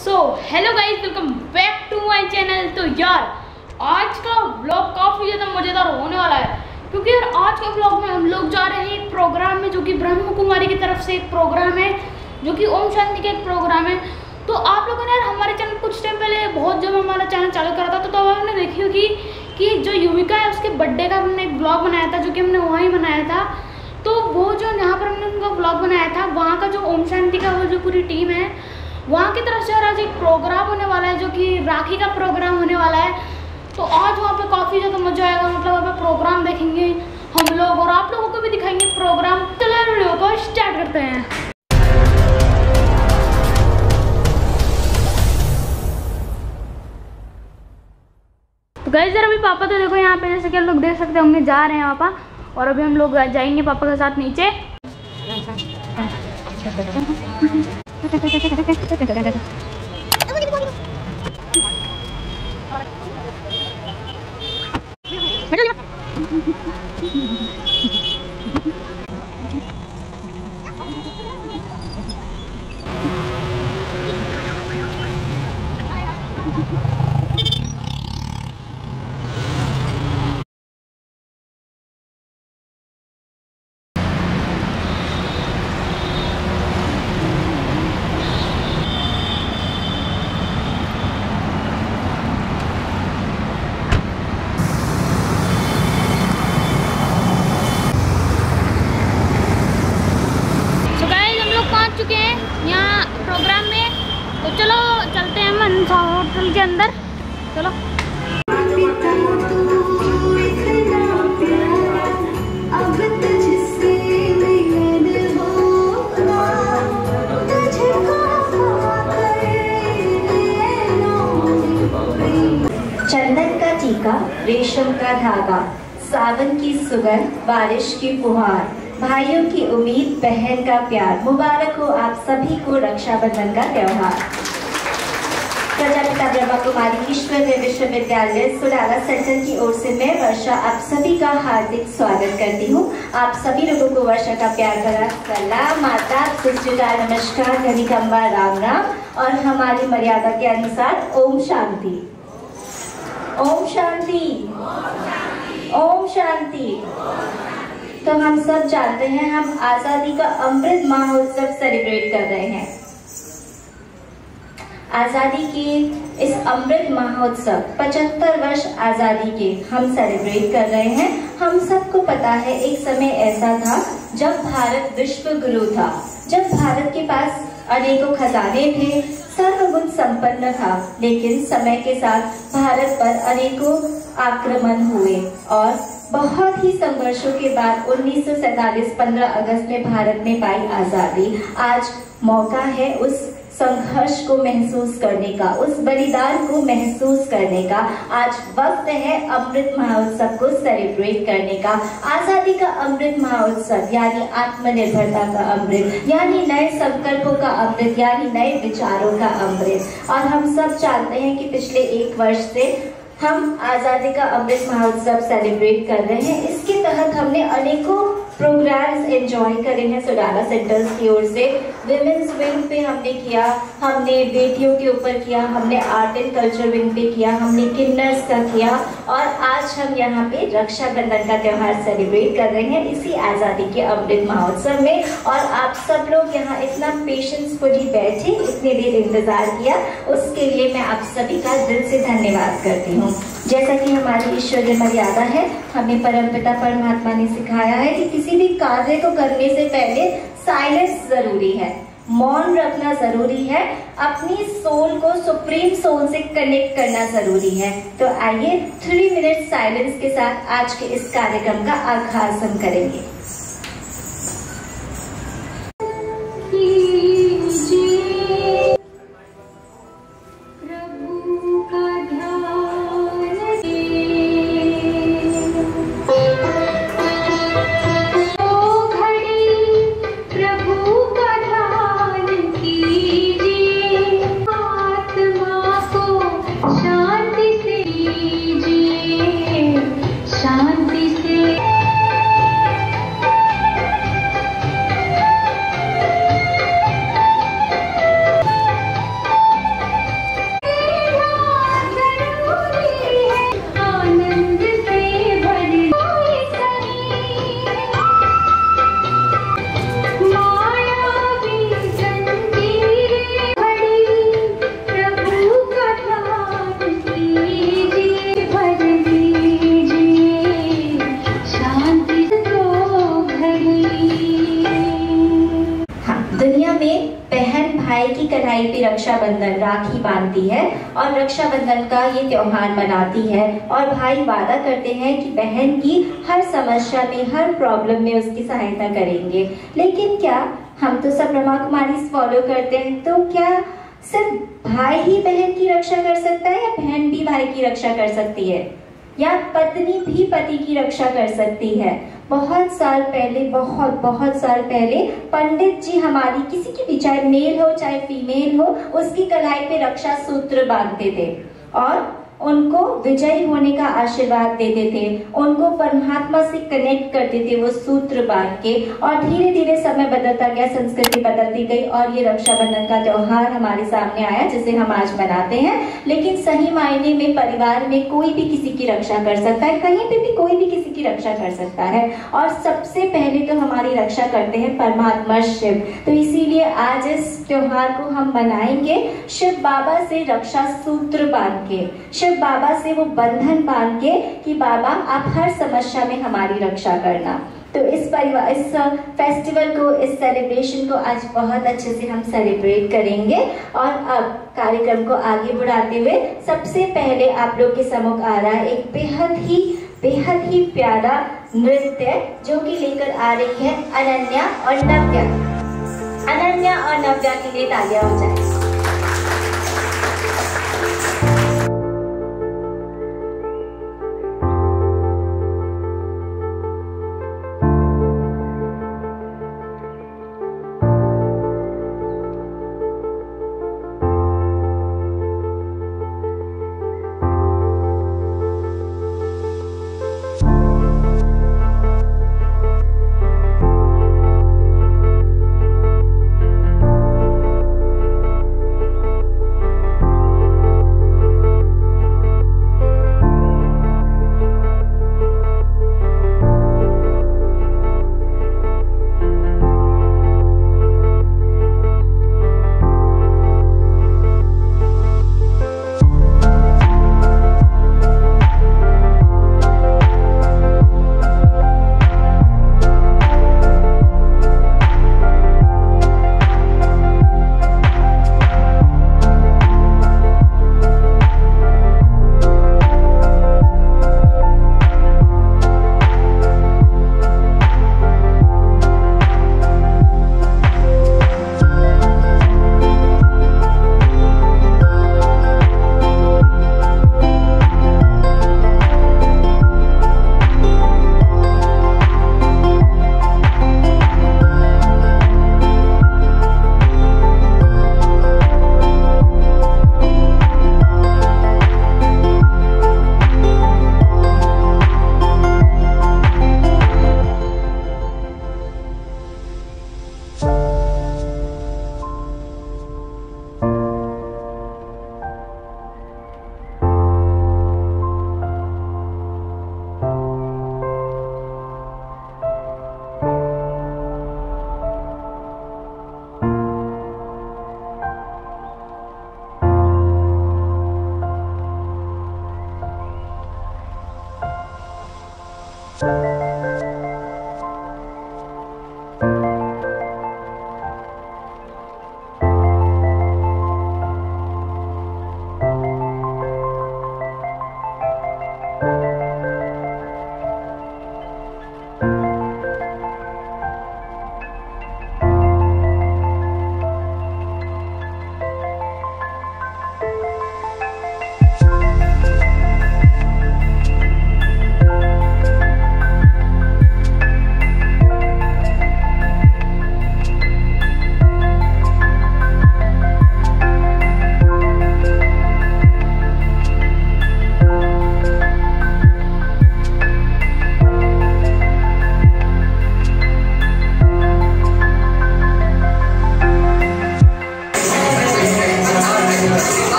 Hello guys, welcome back to my channel. तो यार आज का व्लॉग काफ़ी ज़्यादा मज़ेदार होने वाला है, क्योंकि यार आज के व्लॉग में हम लोग जा रहे हैं एक प्रोग्राम में, जो कि ब्रह्म कुमारी की तरफ से एक प्रोग्राम है, जो कि ओम शांति का एक प्रोग्राम है। तो आप लोगों ने यार हमारे चैनल कुछ टाइम पहले, बहुत जब हमारा चैनल चालू करा था, तो हमने देखी होगी कि जो युविका है उसके बर्थडे का हमने एक ब्लॉग बनाया था, जो कि हमने वहीं बनाया था। तो वो जो यहाँ पर हमने उनका ब्लॉग बनाया था, वहाँ का जो ओम शांति का वो जो पूरी टीम है, वहाँ की तरफ से आज एक प्रोग्राम होने वाला है, जो कि राखी का प्रोग्राम होने वाला है। तो आज वहाँ पे काफ़ी ज़्यादा मज़ा आएगा, मतलब वहाँ पे प्रोग्राम देखेंगे हम लोग और आप लोगों को भी दिखाएंगे प्रोग्राम। चलो वीडियो को स्टार्ट करते हैं। तो गाइस जरा अभी पापा तो देखो यहाँ पे, जैसे कि आप लोग देख सकते होंगे, जा रहे हैं पापा, और अभी हम लोग जाएंगे पापा के साथ नीचे। चुके हैं यहाँ प्रोग्राम में, तो चलो चलते हैं हम होटल के अंदर। चलो चंदन का टीका, रेशम का धागा, सावन की सुगंध, बारिश की फुहार, भाइयों की उम्मीद, बहन का प्यार। मुबारक हो आप सभी को रक्षाबंधन का त्योहार। प्रजापिता ब्रह्मा कुमारी ईश्वरीय विश्वविद्यालय सुडाला सेंटर की ओर से मैं वर्षा आप सभी का हार्दिक स्वागत करती हूँ। आप सभी लोगों को वर्षा का प्यार भरा सलाम, आदाब, सत नमस्कार, घनीकंबा, राम राम और हमारी मर्यादा के अनुसार ओम शांति, ओम शांति, ओम शांति। तो हम सब जानते हैं, हम आजादी का अमृत महोत्सव सेलिब्रेट कर रहे हैं। आजादी के इस अमृत महोत्सव 75 वर्ष आजादी के हम सेलिब्रेट कर रहे हैं। हम सबको पता है एक समय ऐसा था जब भारत विश्व गुरु था, जब भारत के पास अनेकों खजाने थे, सर्वगुण संपन्न था, लेकिन समय के साथ भारत पर अनेकों आक्रमण हुए और बहुत ही संघर्षों के बाद 1947 15 अगस्त में भारत ने पाई आजादी। आज मौका है उस संघर्ष को महसूस करने का, उस बलिदान को महसूस करने का। आज वक्त है अमृत महोत्सव को सेलिब्रेट करने का। आजादी का अमृत महोत्सव यानी आत्मनिर्भरता का अमृत, यानी नए संकल्पों का अमृत, यानी नए विचारों का अमृत। और हम सब जानते हैं कि पिछले 1 वर्ष से हम आजादी का अमृत महोत्सव सेलिब्रेट कर रहे हैं। इसके तहत हमने अनेकों प्रोग्राम्स एंजॉय करे हैं सुडाला सेंटर्स की ओर से। विमेंस विंग पे हमने किया, हमने बेटियों के ऊपर किया, हमने आर्ट एंड कल्चर विंग पे किया, हमने किन्नर्स का किया, और आज हम यहाँ पे रक्षाबंधन का त्योहार सेलिब्रेट कर रहे हैं इसी आजादी के अमृत महोत्सव में। और आप सब लोग यहाँ इतना पेशेंसफुली बैठे, इतनी देर इंतजार किया, उसके लिए मैं आप सभी का दिल से धन्यवाद करती हूँ। जैसा कि हमारी ईश्वरीय मर्यादा है, हमें परमपिता परमात्मा ने सिखाया है कि किसी भी कार्य को करने से पहले साइलेंस जरूरी है, मौन रखना जरूरी है, अपनी सोल को सुप्रीम सोल से कनेक्ट करना जरूरी है। तो आइए 3 मिनट साइलेंस के साथ आज के इस कार्यक्रम का आगाज हम करेंगे। की रक्षाबंधन राखी बांधती है और रक्षाबंधन का ये त्योहार मनाती है और भाई वादा करते हैं कि बहन की हर समस्या में, हर प्रॉब्लम में उसकी सहायता करेंगे। लेकिन क्या हम तो सब ब्रह्मा कुमारी फॉलो करते हैं, तो क्या सिर्फ भाई ही बहन की रक्षा कर सकता है या बहन भी भाई की रक्षा कर सकती है, या पत्नी भी पति की रक्षा कर सकती है? बहुत साल पहले, बहुत साल पहले पंडित जी हमारी किसी की भी, चाहे मेल हो चाहे फीमेल हो, उसकी कलाई पे रक्षा सूत्र बांधते थे और उनको विजयी होने का आशीर्वाद देते थे, उनको परमात्मा से कनेक्ट करते थे वो सूत्र बांध के। और धीरे धीरे समय बदलता गया, संस्कृति बदलती गई और ये रक्षाबंधन का त्योहार हमारे सामने आया जिसे हम आज मनाते हैं। लेकिन सही मायने में परिवार में कोई भी किसी की रक्षा कर सकता है, कहीं पे भी कोई भी किसी की रक्षा कर सकता है और सबसे पहले तो हमारी रक्षा करते हैं परमात्मा शिव। तो इसीलिए आज इस त्योहार को हम मनाएंगे शिव बाबा से रक्षा सूत्र बांध के, शिव बाबा से वो बंधन बांध के कि बाबा आप हर समस्या में हमारी रक्षा करना। तो इस फेस्टिवल को, इस सेलिब्रेशन को आज बहुत अच्छे से हम सेलिब्रेट करेंगे। और अब कार्यक्रम को आगे बढ़ाते हुए सबसे पहले आप लोग के सम्मुख आ रहा है एक बेहद ही प्यारा नृत्य जो कि लेकर आ रही है अनन्या और नव्या। अनन्या और नव्या के लिए तालियां हो जाए।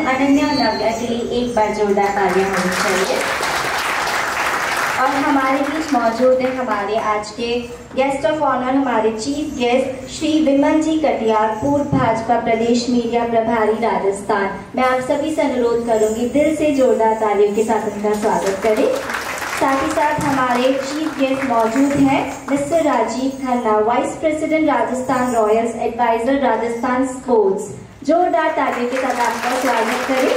अनन्या और नव्या के लिए एक बार जोरदार तालियां होनी चाहिए। और हमारे बीच मौजूद है हमारे आज के गेस्ट ऑफ ऑनर, हमारे चीफ गेस्ट श्री विमल जी कटियार, पूर्व भाजपा प्रदेश मीडिया प्रभारी राजस्थान। मैं आप सभी से अनुरोध करूंगी दिल से जोरदार तालियों के साथ उनका स्वागत करें। साथ ही साथ हमारे चीफ गेस्ट मौजूद हैं mister Rajiv Khanna, vice president Rajasthan Royals, adviser Rajasthan sports. जोरदार तालियों के साथ आपका स्वागत करें।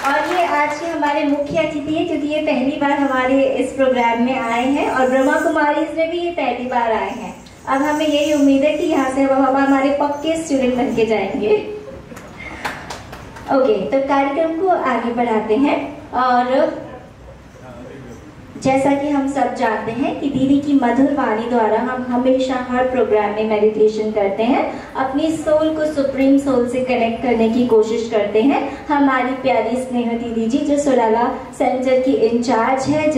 और ये आज के हमारे मुख्य अतिथि है, क्योंकि ये पहली बार हमारे इस प्रोग्राम में आए हैं और ब्रह्मा कुमारी में भी ये पहली बार आए हैं। अब हमें यही उम्मीद है कि यहाँ से हम हमारे पक्के स्टूडेंट बन के जाएंगे। ओके, तो कार्यक्रम को आगे बढ़ाते हैं। और जैसा कि हम सब जानते हैं कि दीदी की मधुर वाणी द्वारा हम हमेशा हर प्रोग्राम में मेडिटेशन करते हैं, अपनी सोल को सुप्रीम सोल से कनेक्ट करने की कोशिश करते हैं। हमारी प्यारी स्नेहा दीदी जी जो सोलाला सेंटर की इंचार्ज है,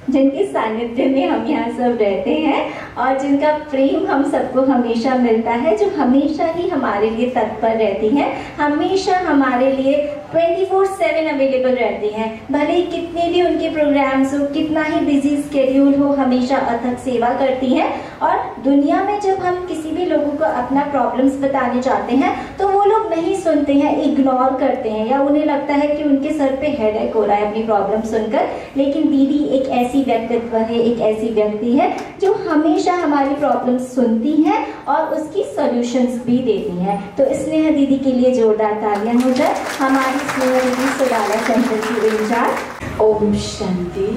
जिनके सानिध्य में हम यहाँ सब रहते हैं और जिनका प्रेम हम सबको हमेशा मिलता है, जो हमेशा ही हमारे लिए तत्पर रहती हैं, हमेशा हमारे लिए 24/7 अवेलेबल रहती हैं। भले ही कितने भी उनके प्रोग्राम्स हो, कितना ही बिजी स्केड्यूल हो, हमेशा अथक सेवा करती हैं। और दुनिया में जब हम किसी भी लोगों को अपना प्रॉब्लम्स बताने चाहते हैं तो वो लोग नहीं सुनते हैं, इग्नोर करते हैं, या उन्हें लगता है कि उनके सर पे हेडेक हो रहा है अपनी प्रॉब्लम सुनकर। लेकिन दीदी एक ऐसी व्यक्तित्व है, एक ऐसी व्यक्ति है जो हमेशा हमारी प्रॉब्लम्स सुनती है और उसकी सॉल्यूशंस भी देती हैं। तो स्नेहा दीदी के लिए जोरदार तालियां हो जाए। हमारी स्नेहा दीदी सोलाला सेंटर की इंचार्ज। ओम शांति।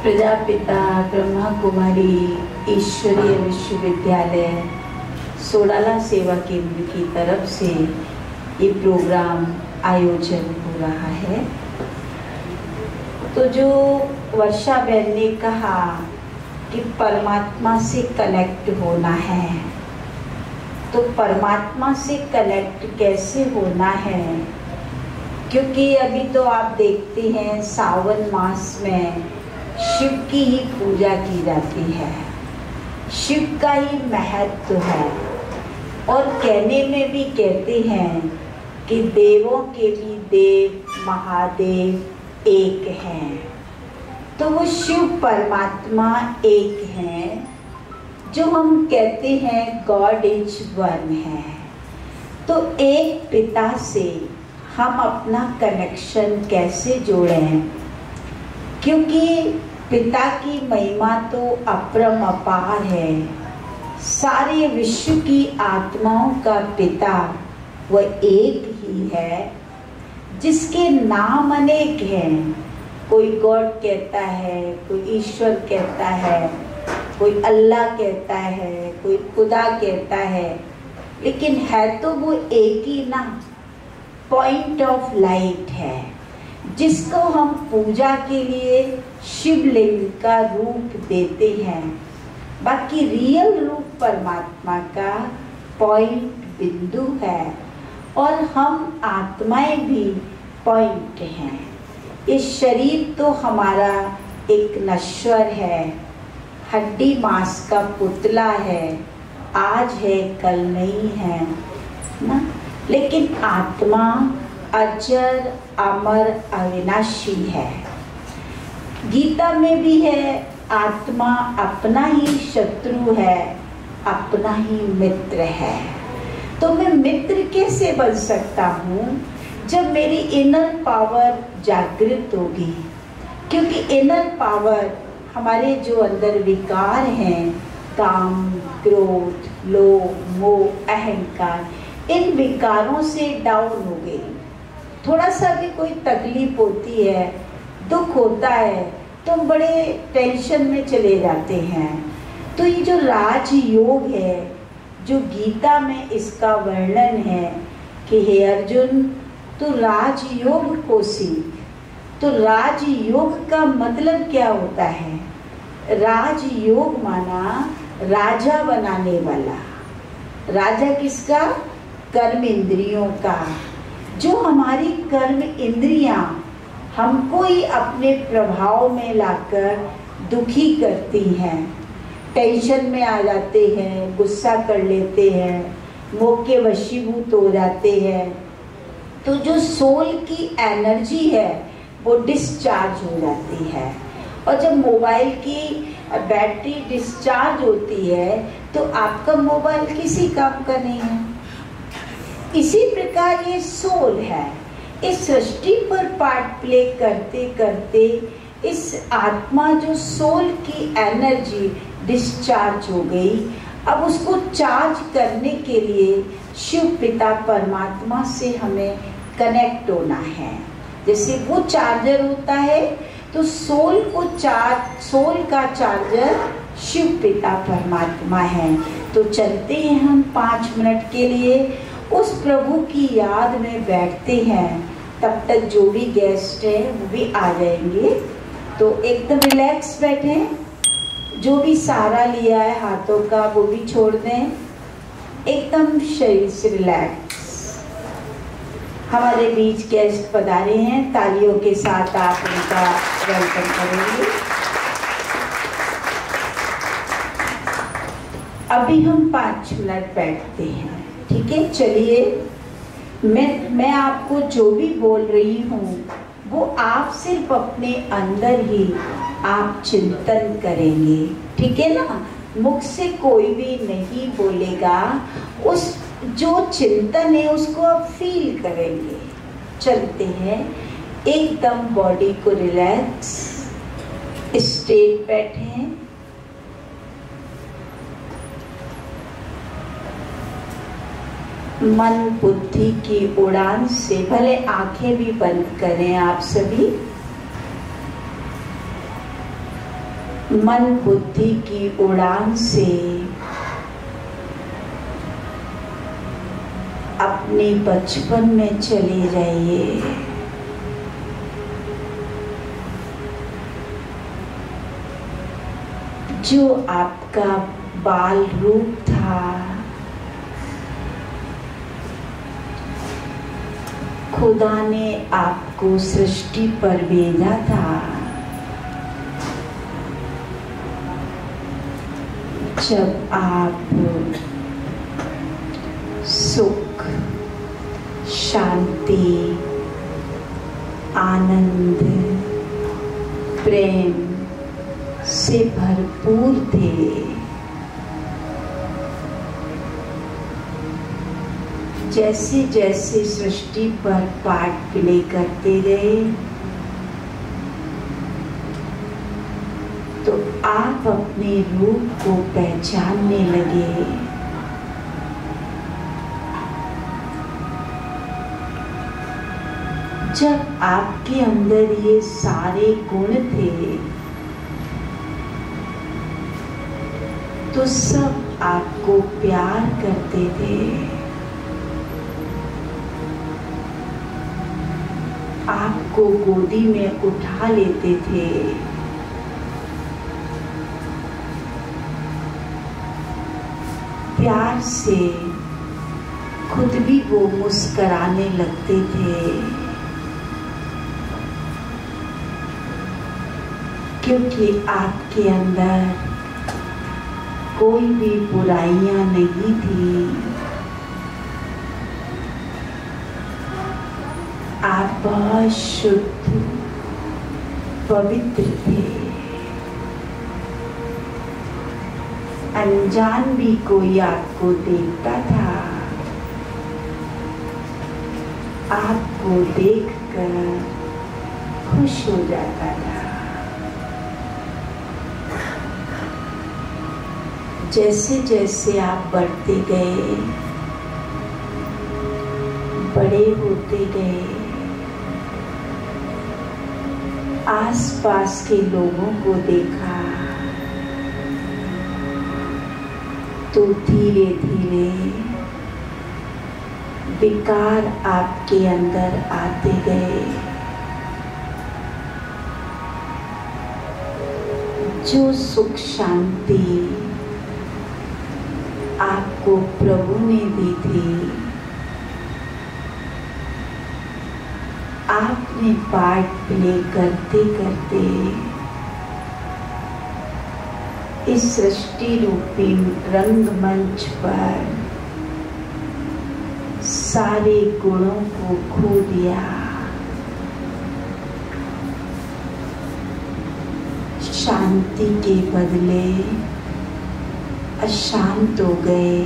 प्रजापिता ब्रह्मा कुमारी ईश्वरीय विश्वविद्यालय सोलाला सेवा केंद्र की तरफ से ये प्रोग्राम आयोजन हो रहा है। तो जो वर्षा बहन ने कहा कि परमात्मा से कनेक्ट होना है, तो परमात्मा से कनेक्ट कैसे होना है? क्योंकि अभी तो आप देखते हैं सावन मास में शिव की ही पूजा की जाती है, शिव का ही महत्व है। और कहने में भी कहते हैं कि देवों के भी देव महादेव एक हैं। तो वो शिव परमात्मा एक हैं, जो हम कहते हैं गॉड इज वन है। तो एक पिता से हम अपना कनेक्शन कैसे जोड़ें? क्योंकि पिता की महिमा तो अपरंपार है। सारे विश्व की आत्माओं का पिता वह एक ही है, जिसके नाम अनेक हैं। कोई गॉड कहता है, कोई ईश्वर कहता है, कोई अल्लाह कहता है, कोई खुदा कहता है, लेकिन है तो वो एक ही ना। पॉइंट ऑफ लाइट है, जिसको हम पूजा के लिए शिवलिंग का रूप देते हैं। बाकी रियल रूप परमात्मा का पॉइंट बिंदु है, और हम आत्माएं भी पॉइंट हैं। ये शरीर तो हमारा एक नश्वर है, हड्डी मांस का पुतला है, आज है कल नहीं है ना। लेकिन आत्मा अजर अमर अविनाशी है। गीता में भी है, आत्मा अपना ही शत्रु है, अपना ही मित्र है। तो मैं मित्र कैसे बन सकता हूँ? जब मेरी इनर पावर जागृत होगी। क्योंकि इनर पावर हमारे जो अंदर विकार हैं, काम, क्रोध, लोभ, मोह, अहंकार, इन विकारों से डाउन हो गई। थोड़ा सा भी कोई तकलीफ होती है, दुख होता है, तो हम बड़े टेंशन में चले जाते हैं। तो ये जो राजयोग है, जो गीता में इसका वर्णन है कि हे अर्जुन तो राजयोग को सीख। तो राजयोग का मतलब क्या होता है? राजयोग माना राजा बनाने वाला। राजा किसका? कर्म इंद्रियों का। जो हमारी कर्म इंद्रियां हमको ही अपने प्रभाव में लाकर दुखी करती हैं, टेंशन में आ जाते हैं, गुस्सा कर लेते हैं, मोह के वशीभूत हो जाते हैं। तो जो सोल की एनर्जी है वो डिस्चार्ज हो जाती है। और जब मोबाइल की बैटरी डिस्चार्ज होती है तो आपका मोबाइल किसी काम का नहीं है। इसी प्रकार ये सोल है, इस सृष्टि पर पार्ट प्ले करते करते इस आत्मा जो सोल की एनर्जी डिस्चार्ज हो गई, अब उसको चार्ज करने के लिए शिव पिता परमात्मा से हमें कनेक्ट होना है। जैसे वो चार्जर होता है तो सोल का चार्जर शिव पिता परमात्मा है। तो चलते हैं हम 5 मिनट के लिए उस प्रभु की याद में बैठते हैं। तब तक जो भी गेस्ट है वो भी आ जाएंगे। तो एकदम रिलैक्स बैठें, जो भी सहारा लिया है हाथों का वो भी छोड़ दें, एकदम शरीर से रिलैक्स। हमारे बीच गेस्ट पधारे हैं, तालियों के साथ आप उनका वेलकम करेंगे। अभी हम 5 मिनट बैठते हैं, ठीक है? चलिए, मैं आपको जो भी बोल रही हूँ वो आप सिर्फ अपने अंदर ही आप चिंतन करेंगे, ठीक है ना? मुख से कोई भी नहीं बोलेगा, उस जो चिंतन है उसको आप फील करेंगे। चलते हैं, एकदम बॉडी को रिलैक्स, स्ट्रेट बैठें, मन बुद्धि की उड़ान से, भले आंखें भी बंद करें आप सभी, मन बुद्धि की उड़ान से अपने बचपन में चले जाइए। जो आपका बाल रूप था, खुदा ने आपको सृष्टि पर भेजा था जब आप सुख, शांति, आनंद, प्रेम से भरपूर थे। जैसे जैसे सृष्टि पर पार्ट प्ले करते गए तो आप अपने रूप को पहचानने लगे। जब आपके अंदर ये सारे गुण थे तो सब आपको प्यार करते थे, आपको गोदी में उठा लेते थे, प्यार से खुद भी वो मुस्कराने लगते थे, क्योंकि आपके अंदर कोई भी बुराइयां नहीं थी। आप बहुत शुद्ध, पवित्र थे। अनजान भी कोई आपको देखता था, आपको देखकर खुश हो जाता था। जैसे जैसे आप बढ़ते गए, बड़े होते गए, आसपास के लोगों को देखा तो धीरे धीरे विकार आपके अंदर आते गए। जो सुख शांति आपको प्रभु ने दी थी, आपने पार्ट प्ले करते करते इस सृष्टि रूपी रंगमंच पर सारे गुणों को खो दिया। शांति के बदले अशांत हो गए।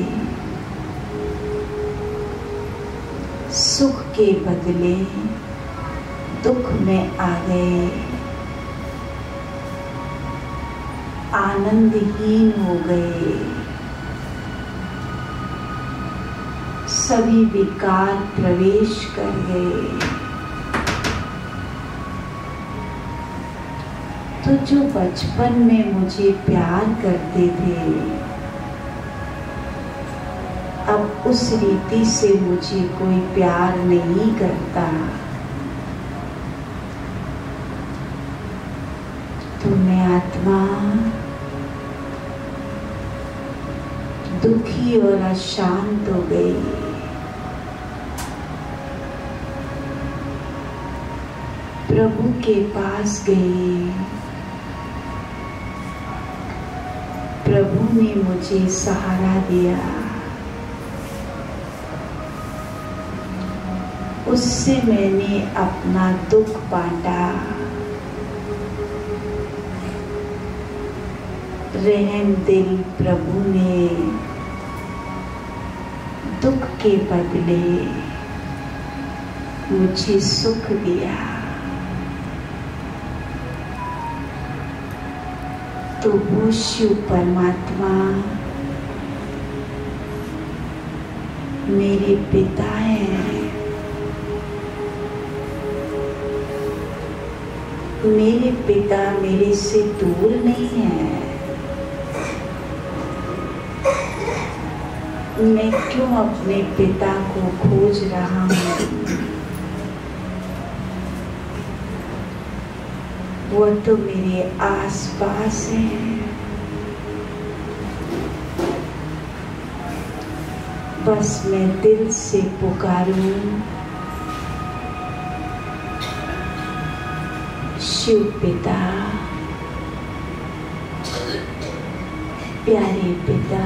सुख के बदले दुख में आ गए, आनंदहीन हो गए, सभी विकार प्रवेश कर गए। तो जो बचपन में मुझे प्यार करते थे, अब उस रीति से मुझे कोई प्यार नहीं करता। तो मैं आत्मा दुखी और अशांत हो गई। प्रभु के पास गई। प्रभु ने मुझे सहारा दिया। उससे मैंने अपना दुख बांटा। रहम दिल प्रभु ने दुख के बदले मुझे सुख दिया। तो वो शिव परमात्मा मेरे पिता हैं। मेरे पिता मेरे से दूर नहीं है। मैं क्यों अपने पिता को खोज रहा हूँ? वो तो मेरे आसपास है। बस मैं दिल से पुकारूं, शिव पिता, प्यारे पिता,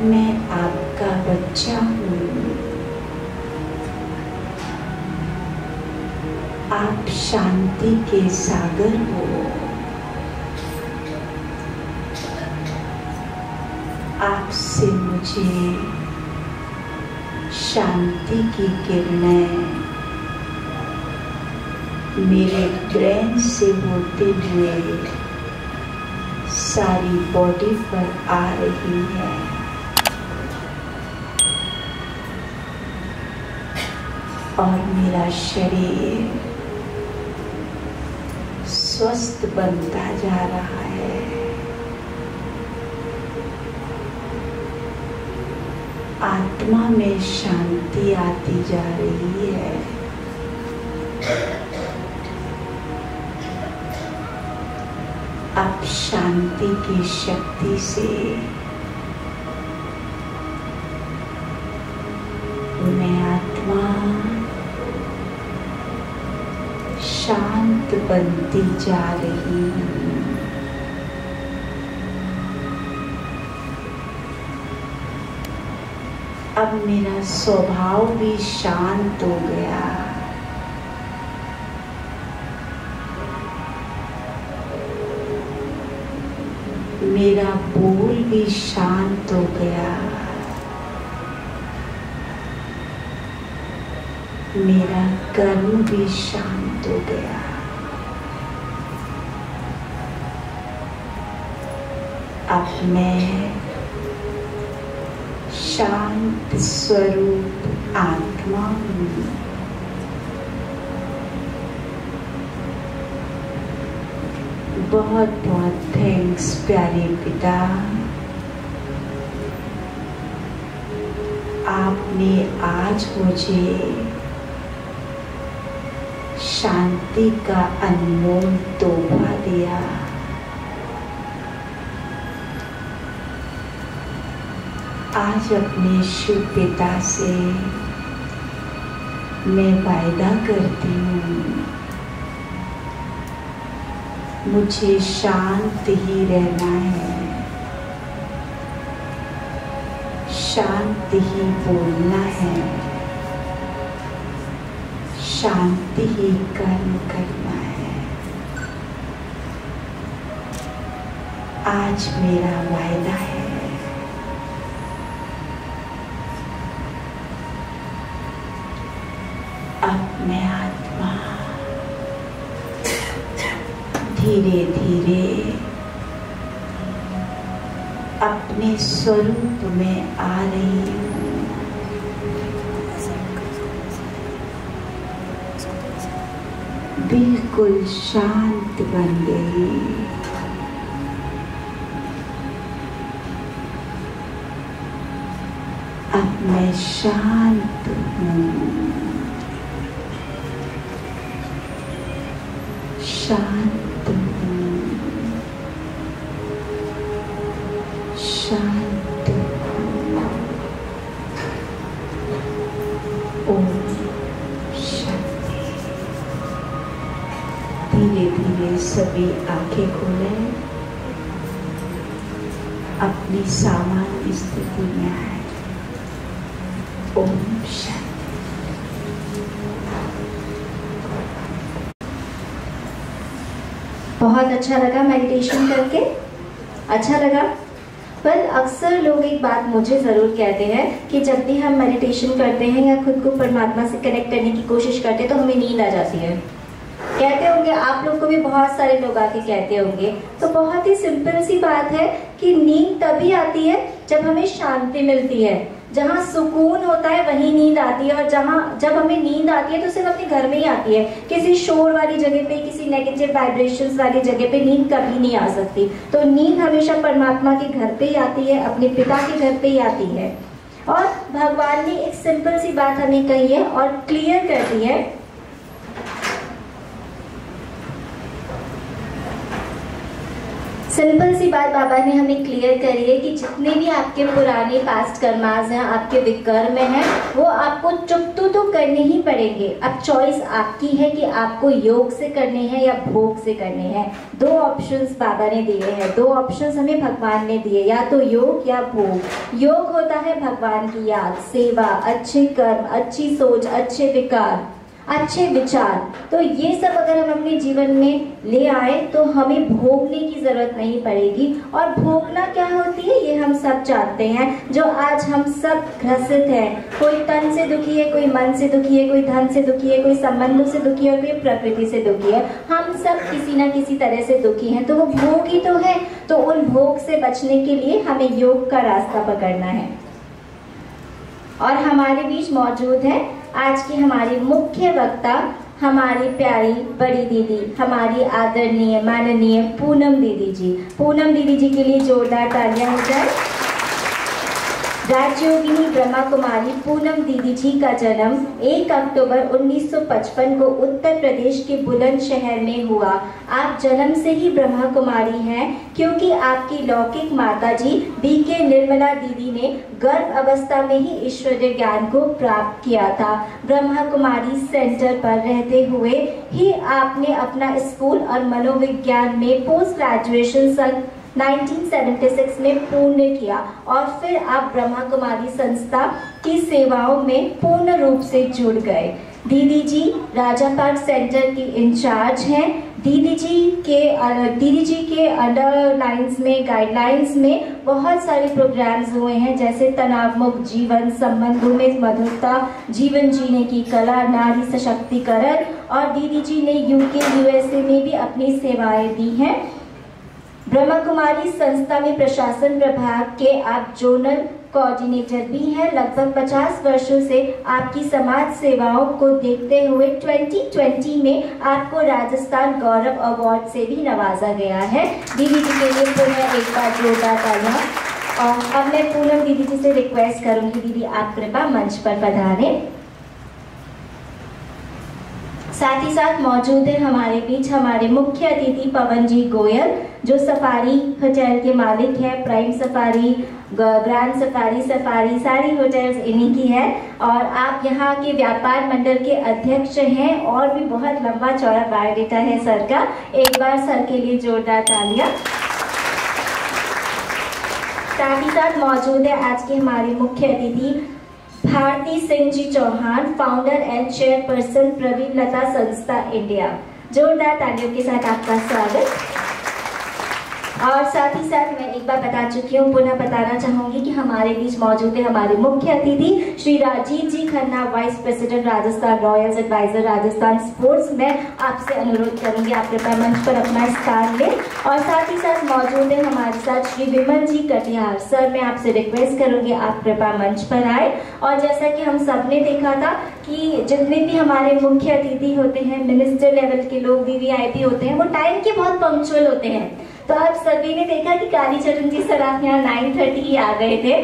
मैं आपका बच्चा हूँ। आप शांति के सागर हो। आपसे मुझे शांति की किरणें मेरे ब्रेन से होते हुए सारी बॉडी पर आ रही है। और मेरा शरीर स्वस्थ बनता जा रहा है। आत्मा में शांति आती जा रही है। अब शांति की शक्ति से मैं आत्मा शांत बनती जा रही हूँ। अब मेरा स्वभाव भी शांत हो गया। मेरा बोल भी शांत हो गया। मेरा कर्म भी शांत हो गया। अब मैं शांत स्वरूप आत्मा हूँ। बहुत बहुत थैंक्स प्यारे पिता। आपने आज मुझे शांति का अनमोल तोहफा दिया। आज अपने शिव पिता से मैं वायदा करती हूँ, मुझे शांत ही रहना है, शांत ही बोलना है, शांति ही कर्म करना है। आज मेरा वायदा है। अपने आत्मा धीरे धीरे अपने स्वरूप में आ रही हूँ। बिल्कुल शांत बन गई। अब मैं शांत हूँ, शांत हूँ, शांत हूँ। ओम शांति। धीरे धीरे सभी आंखें खोलें, अपनी सामान्य स्थिति में आए। ओम शांति। बहुत अच्छा लगा मेडिटेशन करके, अच्छा लगा। पर अक्सर लोग एक बात मुझे ज़रूर कहते हैं कि जब भी हम मेडिटेशन करते हैं या खुद को परमात्मा से कनेक्ट करने की कोशिश करते हैं तो हमें नींद आ जाती है। कहते होंगे, आप लोग को भी बहुत सारे लोग आके कहते होंगे। तो बहुत ही सिंपल सी बात है कि नींद तभी आती है जब हमें शांति मिलती है। जहाँ सुकून होता है वहीं नींद आती है, और जब हमें नींद आती है तो सिर्फ अपने घर में ही आती है। किसी शोर वाली जगह पे, किसी नेगेटिव वाइब्रेशंस वाली जगह पे नींद कभी नहीं आ सकती। तो नींद हमेशा परमात्मा के घर पे ही आती है, अपने पिता के घर पे ही आती है। और भगवान ने एक सिंपल सी बात हमें कही है और क्लियर कर दी है। सिंपल सी बात बाबा ने हमें क्लियर करी है कि जितने भी आपके पुराने पास्ट कर्मास हैं, आपके विकर्म हैं, वो आपको चुकतू तो करने ही पड़ेंगे। अब चॉइस आपकी है कि आपको योग से करने हैं या भोग से करने हैं। दो ऑप्शंस बाबा ने दिए हैं, दो ऑप्शंस हमें भगवान ने दिए, या तो योग या भोग। योग होता है भगवान की याद, सेवा, अच्छे कर्म, अच्छी सोच, अच्छे विकार, अच्छे विचार। तो ये सब अगर हम अपने जीवन में ले आए तो हमें भोगने की जरूरत नहीं पड़ेगी। और भोगना क्या होती है ये हम सब जानते हैं। जो आज हम सब ग्रसित हैं, कोई तन से दुखी है, कोई मन से दुखी है, कोई धन से दुखी है, कोई संबंधों से दुखी है, कोई प्रकृति से दुखी है। हम सब किसी ना किसी तरह से दुखी हैं, तो वो भोग ही तो है। तो उन भोग से बचने के लिए हमें योग का रास्ता पकड़ना है। और हमारे बीच मौजूद है आज की हमारी मुख्य वक्ता, हमारी प्यारी बड़ी दीदी, हमारी आदरणीय माननीय पूनम दीदी जी। पूनम दीदी जी के लिए जोरदार तालियां हो जाए। राजयोगिनी ब्रह्मा कुमारी पूनम दीदी जी का जन्म 1 अक्टूबर 1955 को उत्तर प्रदेश के बुलंदशहर में हुआ। आप जन्म से ही ब्रह्मा कुमारी हैं क्योंकि आपकी लौकिक माता जी बीके निर्मला दीदी ने गर्भ अवस्था में ही ईश्वरीय ज्ञान को प्राप्त किया था। ब्रह्मा कुमारी सेंटर पर रहते हुए ही आपने अपना स्कूल और मनोविज्ञान में पोस्ट ग्रेजुएशन सन 1976 में पूर्ण किया और फिर आप ब्रह्मा कुमारी संस्था की सेवाओं में पूर्ण रूप से जुड़ गए। दीदी जी राजा पार्क सेंटर की इंचार्ज हैं। दीदी जी के गाइडलाइंस में बहुत सारे प्रोग्राम्स हुए हैं, जैसे तनाव मुक्त जीवन, संबंधों में मधुरता, जीवन जीने की कला, नारी सशक्तिकरण। और दीदी जी ने यूके यूएसए में भी अपनी सेवाएं दी हैं। ब्रह्मा कुमारी संस्था में प्रशासन प्रभाग के आप जोनल कोऑर्डिनेटर भी हैं। लगभग 50 वर्षों से आपकी समाज सेवाओं को देखते हुए 2020 में आपको राजस्थान गौरव अवार्ड से भी नवाजा गया है। दीदी जी के लिए पुनः एक बार जोरदार तालियां। और अब मैं पूनम दीदी जी से रिक्वेस्ट करूंगी, दीदी आप कृपया मंच पर पधारें। साथ ही साथ मौजूद है हमारे बीच हमारे मुख्य अतिथि पवन जी गोयल, जो सफारी होटल के मालिक है। प्राइम सफारी, ग्रैंड सफारी, सारी होटल्स इन्हीं की है। और आप यहाँ के व्यापार मंडल के अध्यक्ष हैं और भी बहुत लंबा चौड़ा बायोडेटा है सर का। एक बार सर के लिए जोरदार तालियां। साथ ही साथ मौजूद है आज के हमारे मुख्य अतिथि Bharti Singh ji Chauhan, founder and chairperson Praveen Lata Sanstha India. जोरदार तालियों के साथ आपका स्वागत। और साथ ही साथ मैं एक बार बता चुकी हूँ, पुनः बताना चाहूंगी कि हमारे बीच मौजूद है हमारे मुख्य अतिथि Shri Rajeev ji Khanna, vice president Rajasthan Royals, adviser Rajasthan sports. मैं आपसे अनुरोध करूंगी आप कृपया मंच पर अपना स्थान लें। और साथ ही साथ मौजूद है हमारे साथ श्री विमल जी कटिहार। सर, मैं आपसे रिक्वेस्ट करूंगी आप कृपया मंच पर आए। और जैसा कि हम सबने देखा था कि जितने भी हमारे मुख्य अतिथि होते हैं, मिनिस्टर लेवल के लोग, वीवीआईपी होते हैं, वो टाइम के बहुत पंक्चुअल होते हैं। तो आप सभी ने देखा कि कालीचरण जी सर आप यहाँ 9:30 ही आ गए थे,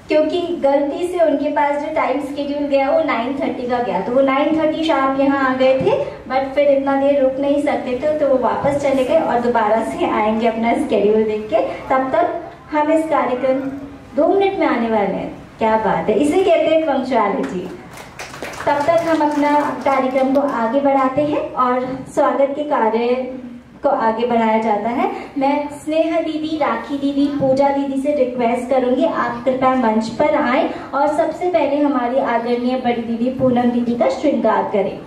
क्योंकि गलती से उनके पास जो टाइम शेड्यूल गया वो 9:30 का गया, तो वो 9:30 शार्प यहाँ आ गए थे। बट फिर इतना देर रुक नहीं सकते थे, तो वो वापस चले गए और दोबारा से आएंगे अपना शेड्यूल देख के। तब तक हम इस कार्यक्रम 2 मिनट में आने वाले हैं। क्या बात है, इसे कहते हैं पंक्चुअलिटी। तब तक हम अपना कार्यक्रम को आगे बढ़ाते हैं और स्वागत के कार्य को आगे बढ़ाया जाता है। मैं स्नेहा दीदी, राखी दीदी, पूजा दीदी से रिक्वेस्ट करूंगी आप कृपया मंच पर आएं और सबसे पहले हमारी आदरणीय बड़ी दीदी पूनम दीदी का श्रृंगार करें।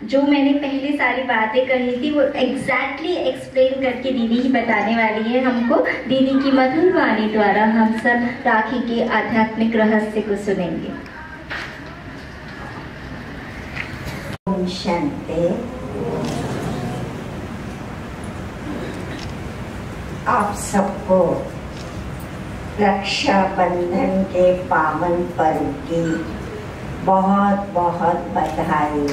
जो मैंने पहले सारी बातें कही थी वो एग्जैक्टली एक्सप्लेन करके दीदी ही बताने वाली है हमको। दीदी की मधुर वाणी द्वारा हम सब राखी के आध्यात्मिक रहस्य को सुनेंगे। ओम शांति। आप सबको रक्षाबंधन के पावन पर्व की बहुत बहुत बधाई।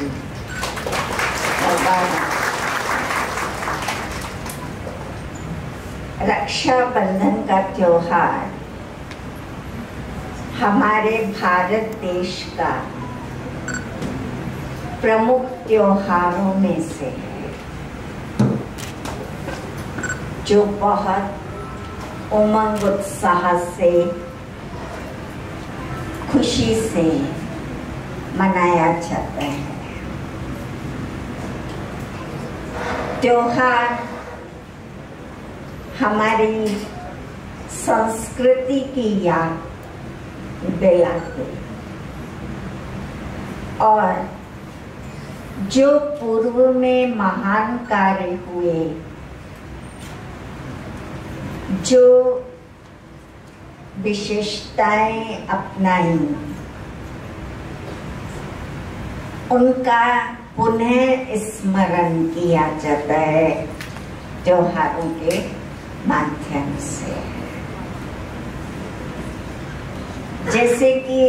रक्षाबंधन का त्योहार हमारे भारत देश का प्रमुख त्योहारों में से है, जो बहुत उमंग उत्साह से, खुशी से मनाया जाता है। त्योहार हमारी संस्कृति की याद दिलाते और जो पूर्व में महान कार्य हुए, जो विशेषताएं अपनाई, उनका पुनः स्मरण किया जाता है त्योहारों के माध्यम से। जैसे कि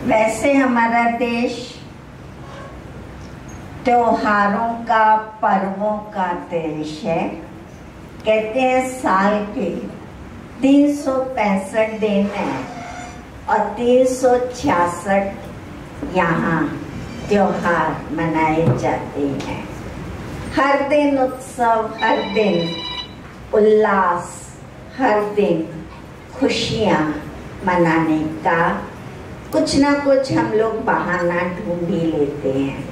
वैसे हमारा देश त्योहारों का, पर्वों का देश है। कहते हैं साल के 365 दिन है और 366 यहाँ त्योहार मनाए जाते हैं। हर दिन उत्सव, हर दिन उल्लास, हर दिन खुशियाँ मनाने का कुछ ना कुछ हम लोग बहाना ढूंढ ही लेते हैं।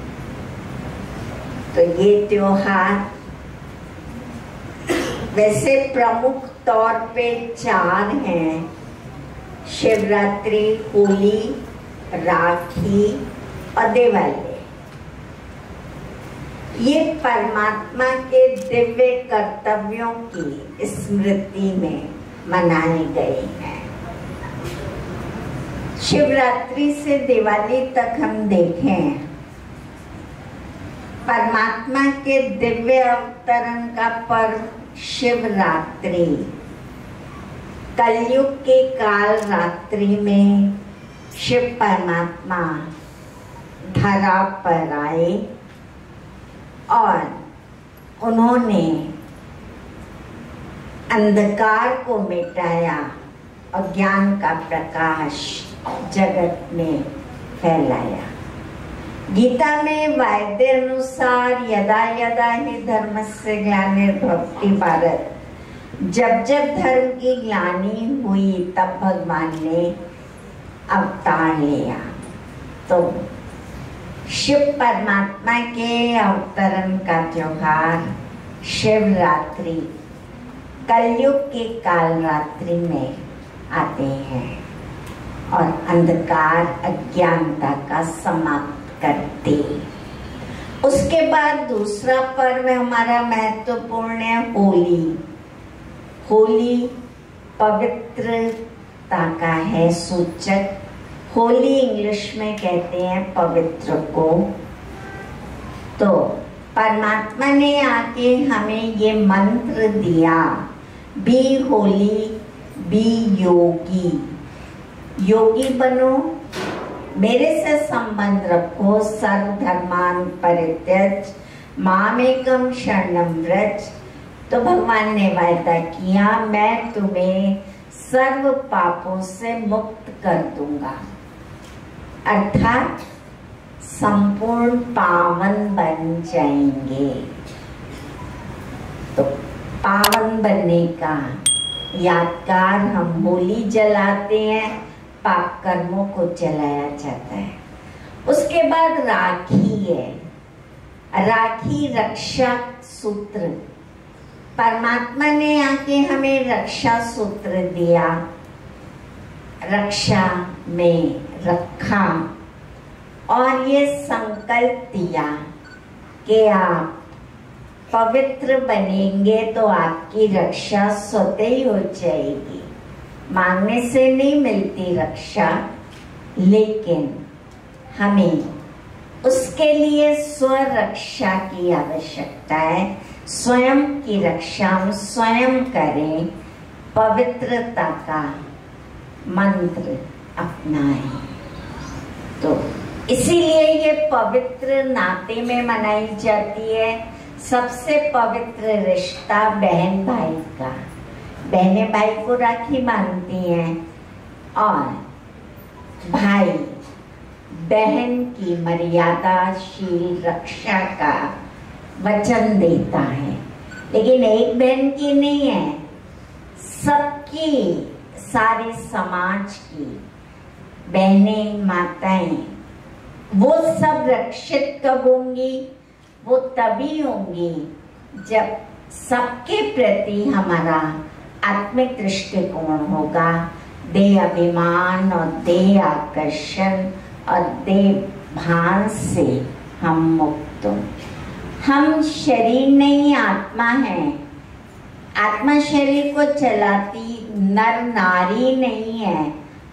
तो ये त्योहार वैसे प्रमुख तौर पे 4 हैं: शिवरात्रि, होली, राखी और दिवाली। ये परमात्मा के दिव्य कर्तव्यों की स्मृति में मनाए गए हैं। शिवरात्रि से दिवाली तक हम देखें, परमात्मा के दिव्य अवतरण का पर्व शिवरात्रि, कलयुग के काल रात्रि में शिव परमात्मा धरा पर आए और उन्होंने अंधकार को मिटाया और ज्ञान का प्रकाश जगत में फैलाया। गीता में वाद्य अनुसार यदा यदा ही धर्मस्य ग्लानिर्भवति भारत, जब जब धर्म की ग्लानि हुई तब भगवान ने अवतार लिया। तो शिव परमात्मा के अवतरण का त्योहार शिवरात्रि कलयुग के काल रात्रि में आते हैं और अंधकार, अज्ञानता का समाप्त करते। उसके बाद दूसरा पर्व हमारा महत्वपूर्ण है होली। होली पवित्रता का है सूचक। होली इंग्लिश में कहते हैं पवित्र को। तो परमात्मा ने आके हमें ये मंत्र दिया, बी होली, बी योगी। योगी बनो, मेरे से संबंध रखो, सर्वधर्मान परित्यज मामेकम शरणम व्रज। तो भगवान ने वायदा किया, मैं तुम्हें सर्व पापों से मुक्त कर दूंगा, अर्थात संपूर्ण पावन बन जाएंगे। तो पावन बनने का यादगार हम होली जलाते हैं, पाप कर्मों को जलाया जाता है। उसके बाद राखी है। राखी रक्षा सूत्र, परमात्मा ने आके हमें रक्षा सूत्र दिया, रक्षा में रखा और ये संकल्प दिया कि आप पवित्र बनेंगे तो आपकी रक्षा स्वतः ही हो जाएगी। मांगने से नहीं मिलती रक्षा, लेकिन हमें उसके लिए स्वरक्षा की आवश्यकता है। स्वयं की रक्षा हम स्वयं करें, पवित्रता का मंत्र अपनाएं। तो इसीलिए ये पवित्र नाते में मनाई जाती है। सबसे पवित्र रिश्ता बहन भाई का। बहनें भाई को राखी बांधती हैं और भाई बहन की मर्यादाशील रक्षा का वचन देता है। लेकिन एक बहन की नहीं है, सबकी, सारे समाज की बहनें, माताएं, वो सब रक्षित कब होंगी? वो तभी होंगी जब सबके प्रति हमारा आत्मिक दृष्टिकोण होगा। देह अभिमान और देह आकर्षण और देह भान से हम मुक्त हों। हम शरीर नहीं, आत्मा है। आत्मा शरीर को चलाती नर नारी नहीं है।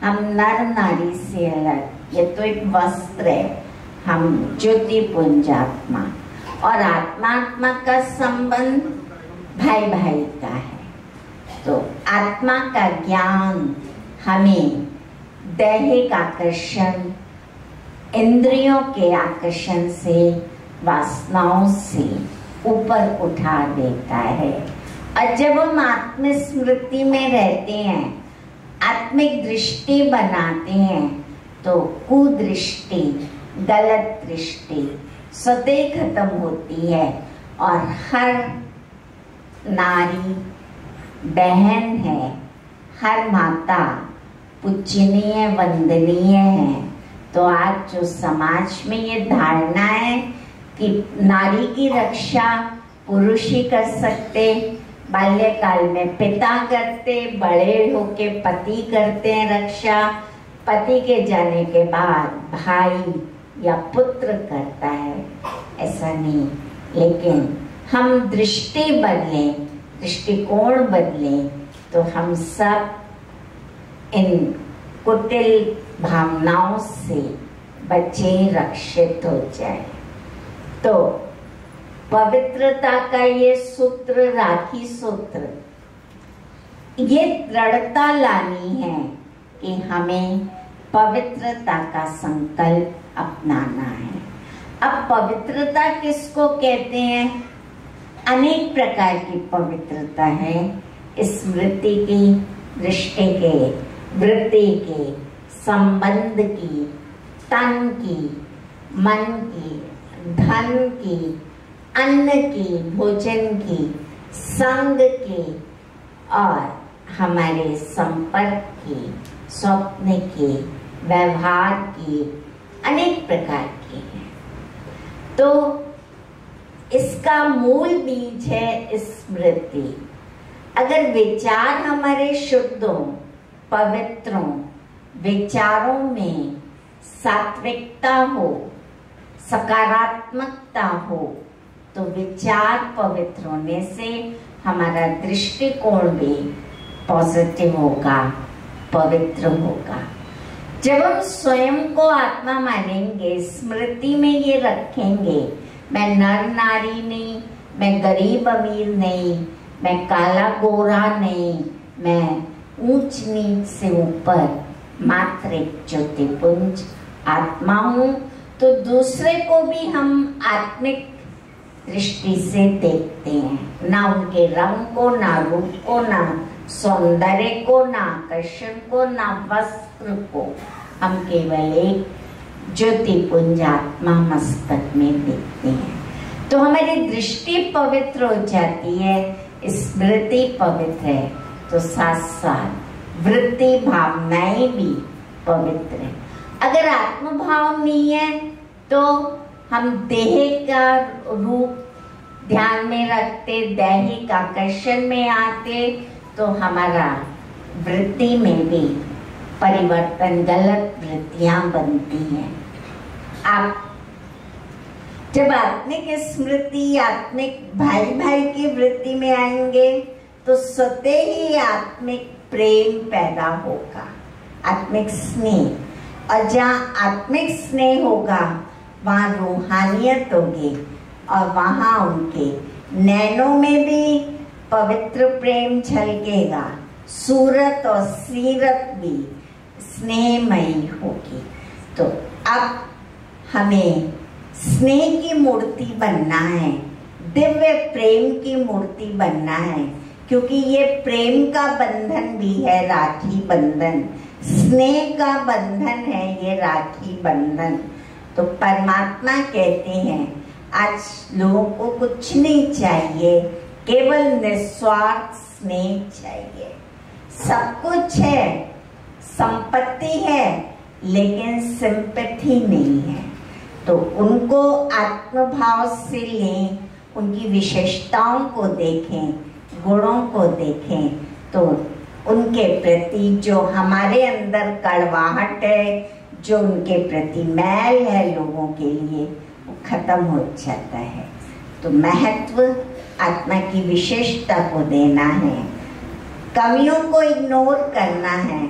हम नर नारी से अलग, ये तो एक वस्त्र है। हम ज्योति पुंज आत्मा, और आत्मा आत्मा का संबंध भाई भाई का है। तो आत्मा का ज्ञान हमें दैहिक आकर्षण, इंद्रियों के आकर्षण से, वासनाओं से ऊपर उठा देता है। और जब हम आत्मस्मृति में रहते हैं, आत्मिक दृष्टि बनाते हैं, तो कुदृष्टि, गलत दृष्टि स्वतः खत्म होती है। और हर नारी बहन है, हर माता पूजनीय, वंदनीय है। तो आज जो समाज में ये धारणा है कि नारी की रक्षा पुरुष ही कर सकते, बाल्यकाल में पिता करते, बड़े होके पति करते हैं रक्षा, पति के जाने के बाद भाई या पुत्र करता है, ऐसा नहीं। लेकिन हम दृष्टि बदलें, दृष्टिकोण बदलें, तो हम सब इन कुटिल भावनाओं से बचे, रक्षित हो जाए। तो पवित्रता का ये सूत्र, राखी सूत्र, ये दृढ़ता लानी है कि हमें पवित्रता का संकल्प अपनाना है। अब पवित्रता किसको कहते हैं? अनेक प्रकार की पवित्रता है। स्मृति की, दृष्टि के, वृत्ति के, संबंध की, तन की, मन की, धन की, अन्न की, भोजन की, संग की, और हमारे संपर्क की, स्वप्न की, व्यवहार की, अनेक प्रकार की है। तो इसका मूल बीज है स्मृति। अगर विचार हमारे शुद्ध हो, पवित्र हो, विचारों में सात्विकता हो, सकारात्मकता हो, तो विचार पवित्र होने से हमारा दृष्टिकोण भी पॉजिटिव होगा, पवित्र होगा। जब हम स्वयं को आत्मा मानेंगे, स्मृति में ये रखेंगे, मैं नर नारी नहीं, मैं गरीब अमीर नहीं, मैं काला गोरा नहीं, मैं ऊंच नीच से ऊपर मात्र एक ज्योतिपुंज आत्मा हूँ, तो दूसरे को भी हम आत्मिक दृष्टि से देखते हैं। ना उनके रंग को, ना रूप को, ना सौंदर्य को, ना आकर्षण को, ना वस्त्र को, हम केवल एक ज्योतिपुंज आत्मा मस्तक में देखते हैं। तो हमारी दृष्टि पवित्र हो जाती है, स्मृति पवित्र है, तो साथ साथ वृत्ति, भावनाएं भी पवित्र है। अगर आत्मभाव नहीं है तो हम देह का रूप ध्यान में रखते, दैहिक आकर्षण में आते, तो हमारा वृत्ति में भी परिवर्तन, गलत वृत्तियां बनती हैं। आप जब आत्मिक स्मृति, आत्मिक भाई भाई की वृत्ति में आएंगे, तो स्वतः ही आत्मिक प्रेम पैदा होगा, आत्मिक स्नेह। और जहाँ आत्मिक स्नेह होगा, वहाँ रूहानियत होगी और वहाँ उनके नैनों में भी पवित्र प्रेम झलकेगा, सूरत और सीरत भी स्नेहमयी होगी। तो अब हमें स्नेह की मूर्ति बनना है, दिव्य प्रेम की मूर्ति बनना है, क्योंकि ये प्रेम का बंधन भी है राखी बंधन, स्नेह का बंधन है ये राखी बंधन। तो परमात्मा कहते हैं आज लोगों को कुछ नहीं चाहिए, केवल निस्वार्थ स्नेह चाहिए। सब कुछ है, संपत्ति है, लेकिन सिंपैथी नहीं है। तो उनको आत्मभाव से लें, उनकी विशेषताओं को देखें, गुणों को देखें, तो उनके प्रति जो हमारे अंदर कड़वाहट है, जो उनके प्रति मैल है लोगों के लिए, वो खत्म हो जाता है। तो महत्व आत्मा की विशेषता को देना है, कमियों को इग्नोर करना है,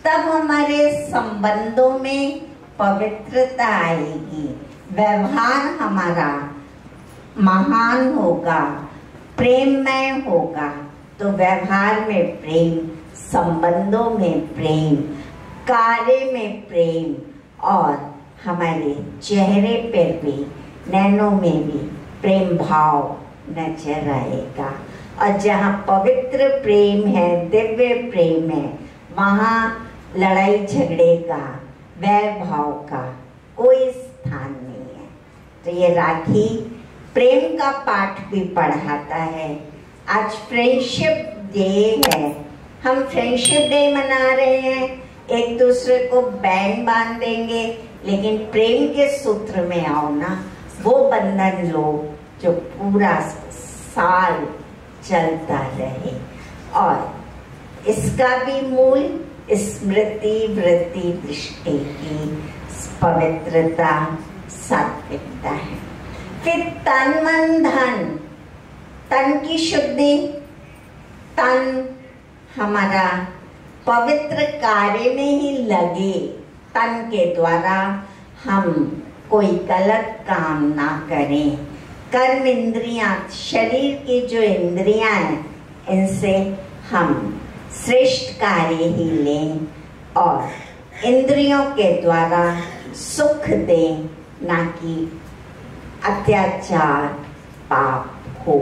तब हमारे संबंधों में पवित्रता आएगी, व्यवहार हमारा महान होगा, प्रेममय होगा। तो व्यवहार में प्रेम, संबंधों में प्रेम, कार्य में प्रेम, और हमारे चेहरे पर भी, नैनों में भी प्रेम भाव नजर आएगा। और जहाँ पवित्र प्रेम है, दिव्य प्रेम है, वहाँ लड़ाई झगड़े का, वैर भाव का कोई स्थान नहीं है। तो ये राखी प्रेम का पाठ भी पढ़ाता है। आज फ्रेंडशिप डे है, हम फ्रेंडशिप डे मना रहे हैं, एक दूसरे को बैंड बांध देंगे, लेकिन प्रेम के सूत्र में आओ ना, वो बंधन लो जो पूरा साल चलता रहे। और इसका भी मूल स्मृति वृत्ति दृष्टि की पवित्रता, सात्विकता है। फिर तन मन धन, तन की शुद्धि, तन हमारा पवित्र कार्य में ही लगे, तन के द्वारा हम कोई गलत काम ना करें। कर्म इंद्रियां, शरीर की जो इंद्रियां हैं, इनसे हम श्रेष्ठ कार्य ही लें और इंद्रियों के द्वारा सुख दें, ना कि अत्याचार पाप हो।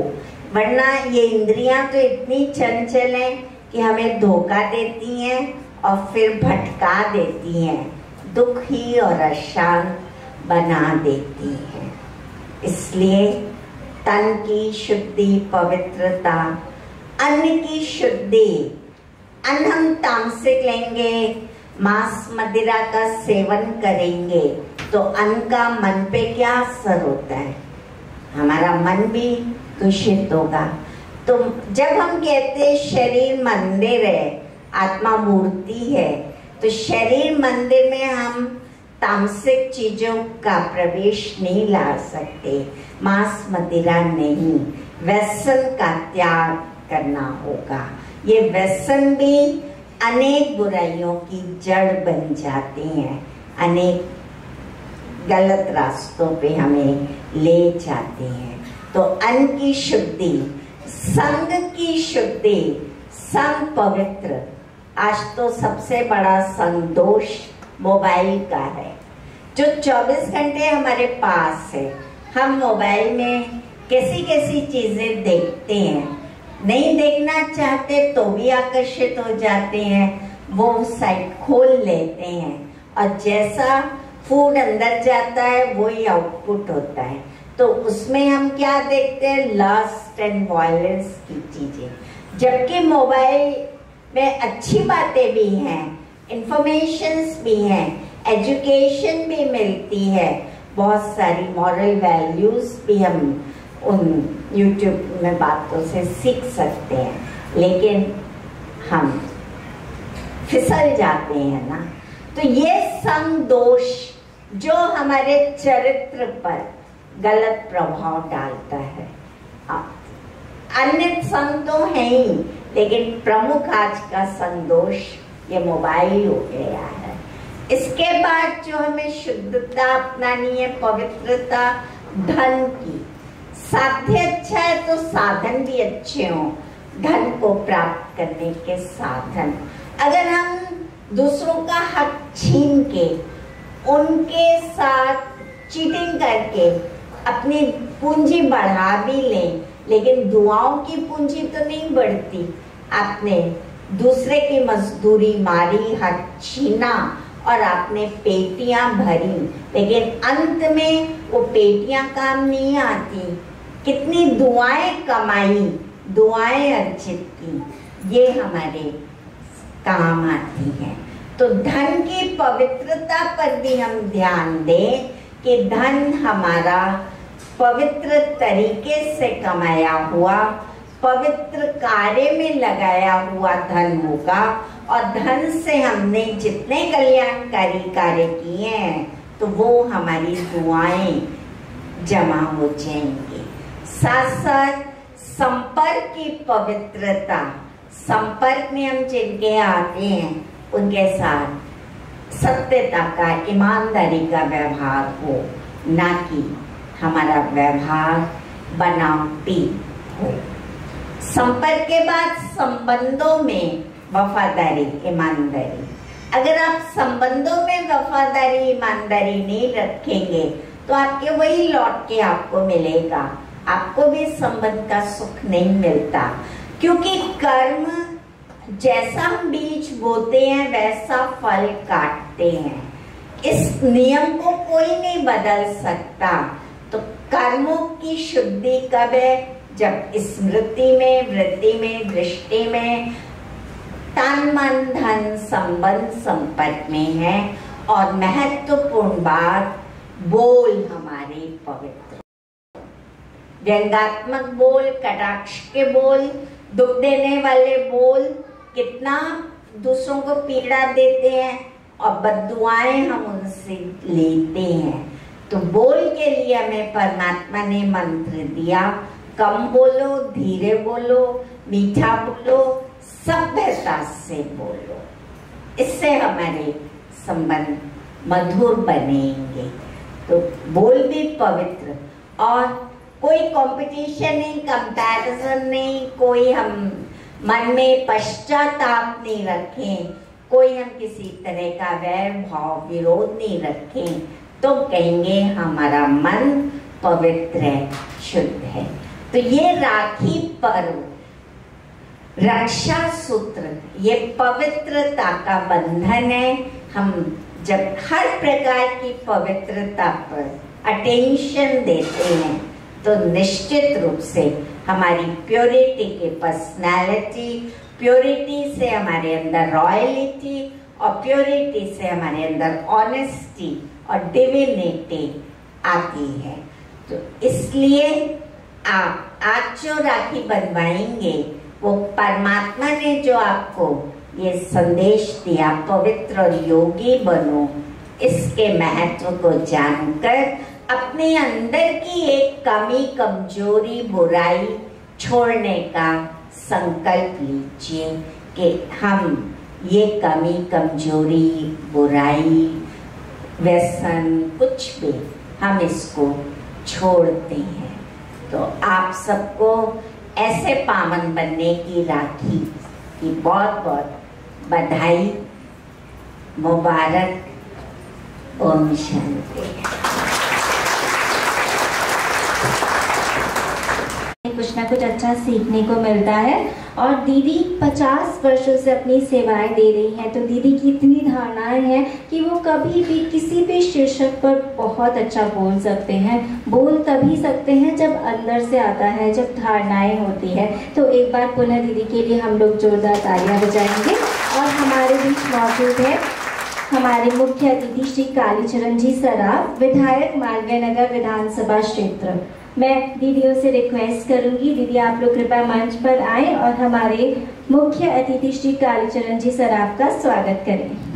वरना ये इंद्रियां तो इतनी चंचल हैं कि हमें धोखा देती हैं और फिर भटका देती हैं, दुखी और अशांत बना देती हैं। इसलिए तन की शुद्धि, पवित्रता, अन्न की शुद्धि। अन्न हम तामसिक लेंगे, मांस मदिरा का सेवन करेंगे, तो अन्न का मन पे क्या असर होता है? हमारा मन भी दूषित होगा। तो जब हम कहते हैं शरीर मंदिर है, आत्मा मूर्ति है, तो शरीर मंदिर में हम तामसिक चीजों का प्रवेश नहीं ला सकते, मांस मदिरा नहीं, व्यसन का त्याग करना होगा। ये व्यसन भी अनेक बुराइयों की जड़ बन जाते हैं, अनेक गलत रास्तों पे हमें ले जाते हैं। तो अन्न की शुद्धि, संग की शुद्धि, संग पवित्र। आज तो सबसे बड़ा संग दोष मोबाइल का है, जो 24 घंटे हमारे पास है। हम मोबाइल में कैसी कैसी चीजें देखते हैं, नहीं देखना चाहते तो भी आकर्षित हो जाते हैं, वो साइट खोल लेते हैं और जैसा फूड अंदर जाता है वही आउटपुट होता है। तो उसमें हम क्या देखते हैं? लस्ट एंड वायलेंस की चीजें। जबकि मोबाइल में अच्छी बातें भी हैं, इंफॉर्मेशंस भी हैं, एजुकेशन भी मिलती है, बहुत सारी मॉरल वैल्यूज भी हम उन यूट्यूब में बातों से सीख सकते हैं, लेकिन हम फिसल जाते हैं ना। तो ये संग दोष जो हमारे चरित्र पर गलत प्रभाव डालता है। अन्य संग तो है ही, लेकिन प्रमुख आज का संग दोष ये मोबाइल हो गया है। इसके बाद जो हमें शुद्धता अपनानी है, पवित्रता धन की। साध्य अच्छा है तो साधन भी अच्छे हों, धन को प्राप्त करने के साधन। अगर हम दूसरों का हक छीन के, उनके साथ चीटिंग करके अपनी पूंजी बढ़ा भी लें, लेकिन दुआओं की पूंजी तो नहीं बढ़ती। आपने दूसरे की मजदूरी मारी, हक छीना और आपने पेटियां भरी, लेकिन अंत में वो पेटियां काम नहीं आती। कितनी दुआएं कमाई, दुआएं अर्जित की, ये हमारे काम आती है। तो धन की पवित्रता पर भी हम ध्यान दें कि धन हमारा पवित्र तरीके से कमाया हुआ, पवित्र कार्य में लगाया हुआ धन होगा। और धन से हमने जितने कल्याणकारी कार्य किए हैं तो वो हमारी दुआएं जमा हो जाएंगी। साथ साथ संपर्क की पवित्रता, संपर्क में हम जिनके आते हैं उनके साथ सत्यता का, ईमानदारी का व्यवहार हो, ना कि हमारा व्यवहार बनावटी हो। संपर्क के बाद संबंधों में वफादारी, ईमानदारी। अगर आप संबंधों में वफादारी, ईमानदारी नहीं रखेंगे तो आपके वही लौट के आपको मिलेगा, आपको भी संबंध का सुख नहीं मिलता। क्योंकि कर्म जैसा हम बीज बोते हैं वैसा फल काटते हैं। इस नियम को कोई नहीं बदल सकता। तो कर्मों की शुद्धि कब है? जब स्मृति में, वृत्ति में, दृष्टि में, तन मन धन संबंध संपर्क में है। और महत्वपूर्ण बात, बोल हमारे पवित्र, व्यंगात्मक बोल, कटाक्ष के बोल, दुख देने वाले बोल कितना दूसरों को पीड़ा देते हैं और बद्दुआएं हम उनसे लेते हैं। तो बोल के लिए हमें परमात्मा ने मंत्र दिया, कम बोलो, धीरे बोलो, मीठा बोलो, सभ्यता से बोलो। इससे हमारे संबंध मधुर बनेंगे। तो बोल भी पवित्र, और कोई कंपटीशन नहीं, कंपैरिजन नहीं, कोई हम मन में पश्चाताप नहीं रखें, कोई हम किसी तरह का वैर भाव विरोध नहीं रखें, तो कहेंगे हमारा मन पवित्र है, शुद्ध है। तो ये राखी पर्व, रक्षा सूत्र, ये पवित्रता का बंधन है। हम जब हर प्रकार की पवित्रता पर अटेंशन देते हैं तो निश्चित रूप से हमारी प्योरिटी की पर्सनालिटी, प्योरिटी से हमारे अंदर रॉयलिटी, और प्योरिटी से हमारे अंदर ऑनेस्टी और डिविनिटी आती है। तो इसलिए आप आज जो राखी बनवाएंगे वो परमात्मा ने जो आपको ये संदेश दिया, पवित्र और योगी बनो, इसके महत्व को जानकर अपने अंदर की एक कमी, कमजोरी, बुराई छोड़ने का संकल्प लीजिए कि हम ये कमी, कमजोरी, बुराई, व्यसन, कुछ भी हम इसको छोड़ते हैं। तो आप सबको ऐसे पावन बनने की राखी की बहुत बहुत बधाई, मुबारक। ओम शांति। कुछ ना कुछ अच्छा सीखने को मिलता है। और दीदी 50 वर्षों से अपनी सेवाएं दे रही हैं, तो दीदी की इतनी धारणाएं हैं कि वो कभी भी किसी भी शीर्षक पर बहुत अच्छा बोल सकते हैं। बोल तभी सकते हैं जब अंदर से आता है, जब धारणाएं होती है। तो एक बार पुनः दीदी के लिए हम लोग जोरदार तालियां बजाएंगे। और हमारे बीच मौजूद है हमारे मुख्य अतिथि श्री कालीचरण जी सराफ, विधायक मालवीय नगर विधानसभा क्षेत्र। मैं दीदियों से रिक्वेस्ट करूंगी, दीदी आप लोग कृपया मंच पर आएं और हमारे मुख्य अतिथि श्री कालीचरण जी सराफ का स्वागत करें।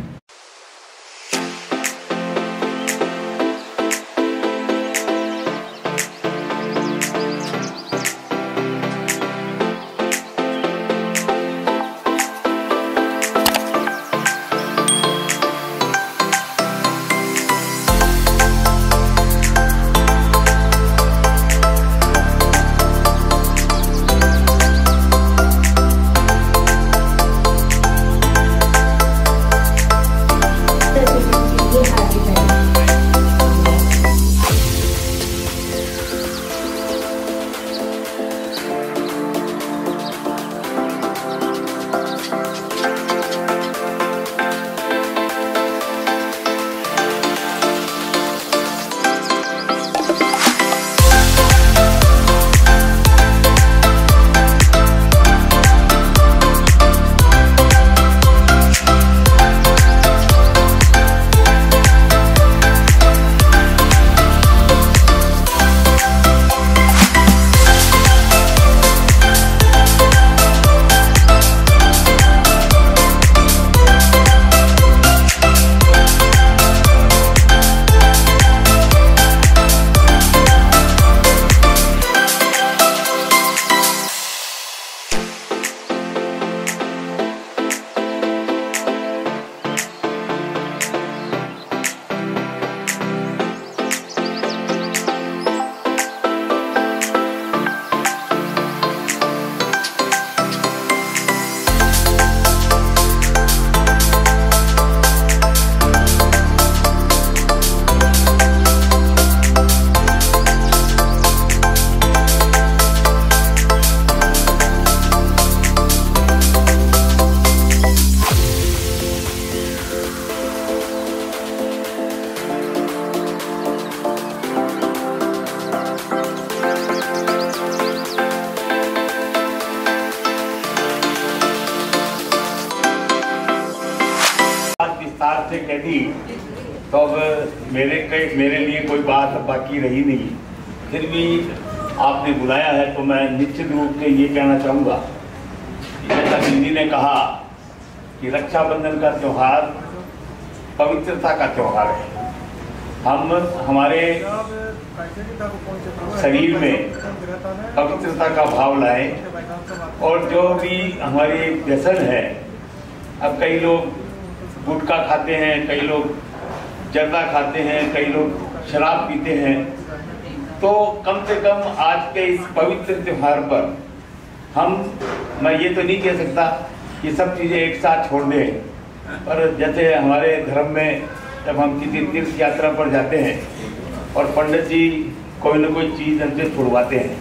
विस्तार से कह दी तो अब मेरे लिए कोई बात बाकी रही नहीं। फिर भी आपने बुलाया है तो मैं निश्चित रूप से ये कहना चाहूँगा, जैसा दीदी ने कहा कि रक्षाबंधन का त्यौहार पवित्रता का त्यौहार है। हम हमारे शरीर में पवित्रता का भाव लाएं और जो भी हमारे व्यसन है, अब कई लोग गुटखा खाते हैं, कई लोग जर्दा खाते हैं, कई लोग शराब पीते हैं, तो कम से कम आज के इस पवित्र त्योहार पर मैं ये तो नहीं कह सकता कि सब चीज़ें एक साथ छोड़ दें, पर जैसे हमारे धर्म में जब हम किसी तीर्थ यात्रा पर जाते हैं और पंडित जी कोई न कोई चीज़ हमसे छुड़वाते हैं,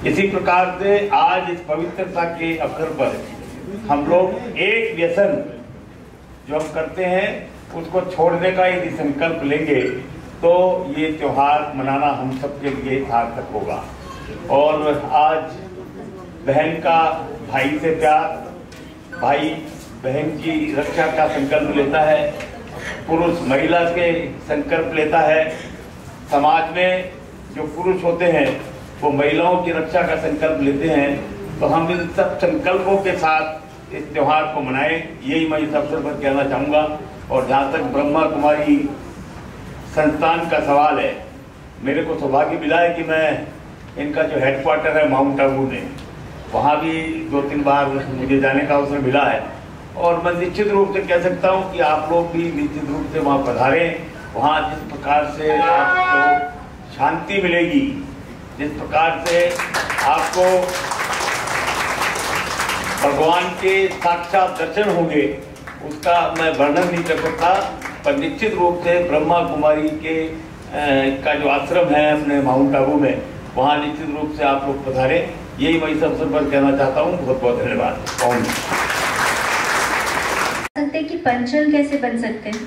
इसी प्रकार से आज इस पवित्रता के अवसर पर हम लोग एक व्यसन जो हम करते हैं उसको छोड़ने का यदि संकल्प लेंगे तो ये त्योहार मनाना हम सबके लिए सार्थक होगा। और आज बहन का भाई से प्यार, भाई बहन की रक्षा का संकल्प लेता है, पुरुष महिला के संकल्प लेता है, समाज में जो पुरुष होते हैं वो महिलाओं की रक्षा का संकल्प लेते हैं। तो हम इन सब संकल्पों के साथ इस त्योहार को मनाएं, यही मैं इस अवसर पर कहना चाहूँगा। और जहाँ तक ब्रह्मा कुमारी संस्थान का सवाल है, मेरे को सौभाग्य मिला है कि मैं इनका जो हेडक्वार्टर है माउंट आबू में, वहाँ भी 2-3 बार मुझे जाने का अवसर मिला है। और मैं निश्चित रूप से कह सकता हूँ कि आप लोग भी निश्चित रूप से वहाँ पधारें। वहाँ जिस प्रकार से आपको शांति मिलेगी, जिस प्रकार से आपको भगवान के साक्षात दर्शन होंगे, उसका मैं वर्णन नहीं कर सकता। पर निश्चित रूप से ब्रह्मा कुमारी के का जो आश्रम है अपने माउंट आबू में, वहाँ निश्चित रूप से आप लोग पधारें, यही मैं इस अवसर पर कहना चाहता हूँ। बहुत बहुत धन्यवाद। सकते कि पंक्चुअल कैसे बन सकते हैं?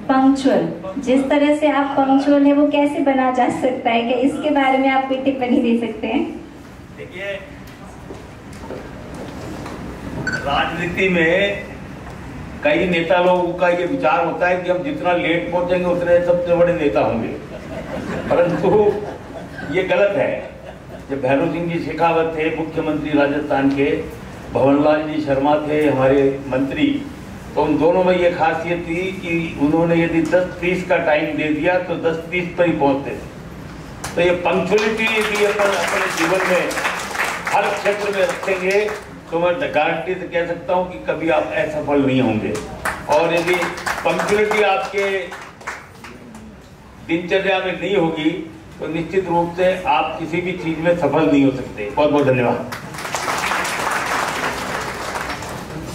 पंक्चुअल, जिस तरह से आप पंक्चुअल है वो कैसे बना जा सकता है, क्या इसके बारे में आप कोई टिप्पणी दे सकते हैं? देखिए, राजनीति में कई नेता लोगों का ये विचार होता है कि हम जितना लेट पहुंचेंगे उतने सबसे बड़े नेता होंगे, परंतु ये गलत है। जब भैरव सिंह जी शेखावत थे मुख्यमंत्री राजस्थान के, भवनलाल जी शर्मा थे हमारे मंत्री, तो उन दोनों में ये खासियत थी कि उन्होंने यदि 10:30 का टाइम दे दिया तो 10:30 पर ही पहुंचते थे। तो ये पंक्चुअलिटी यदि अपन अपने जीवन में हर क्षेत्र में रखेंगे तो मैं गारंटी से कह सकता हूं कि कभी आप असफल नहीं होंगे। और यदि पंक्चुअलिटी आपके दिनचर्या में नहीं होगी तो निश्चित रूप से आप किसी भी चीज में सफल नहीं हो सकते। बहुत बहुत धन्यवाद।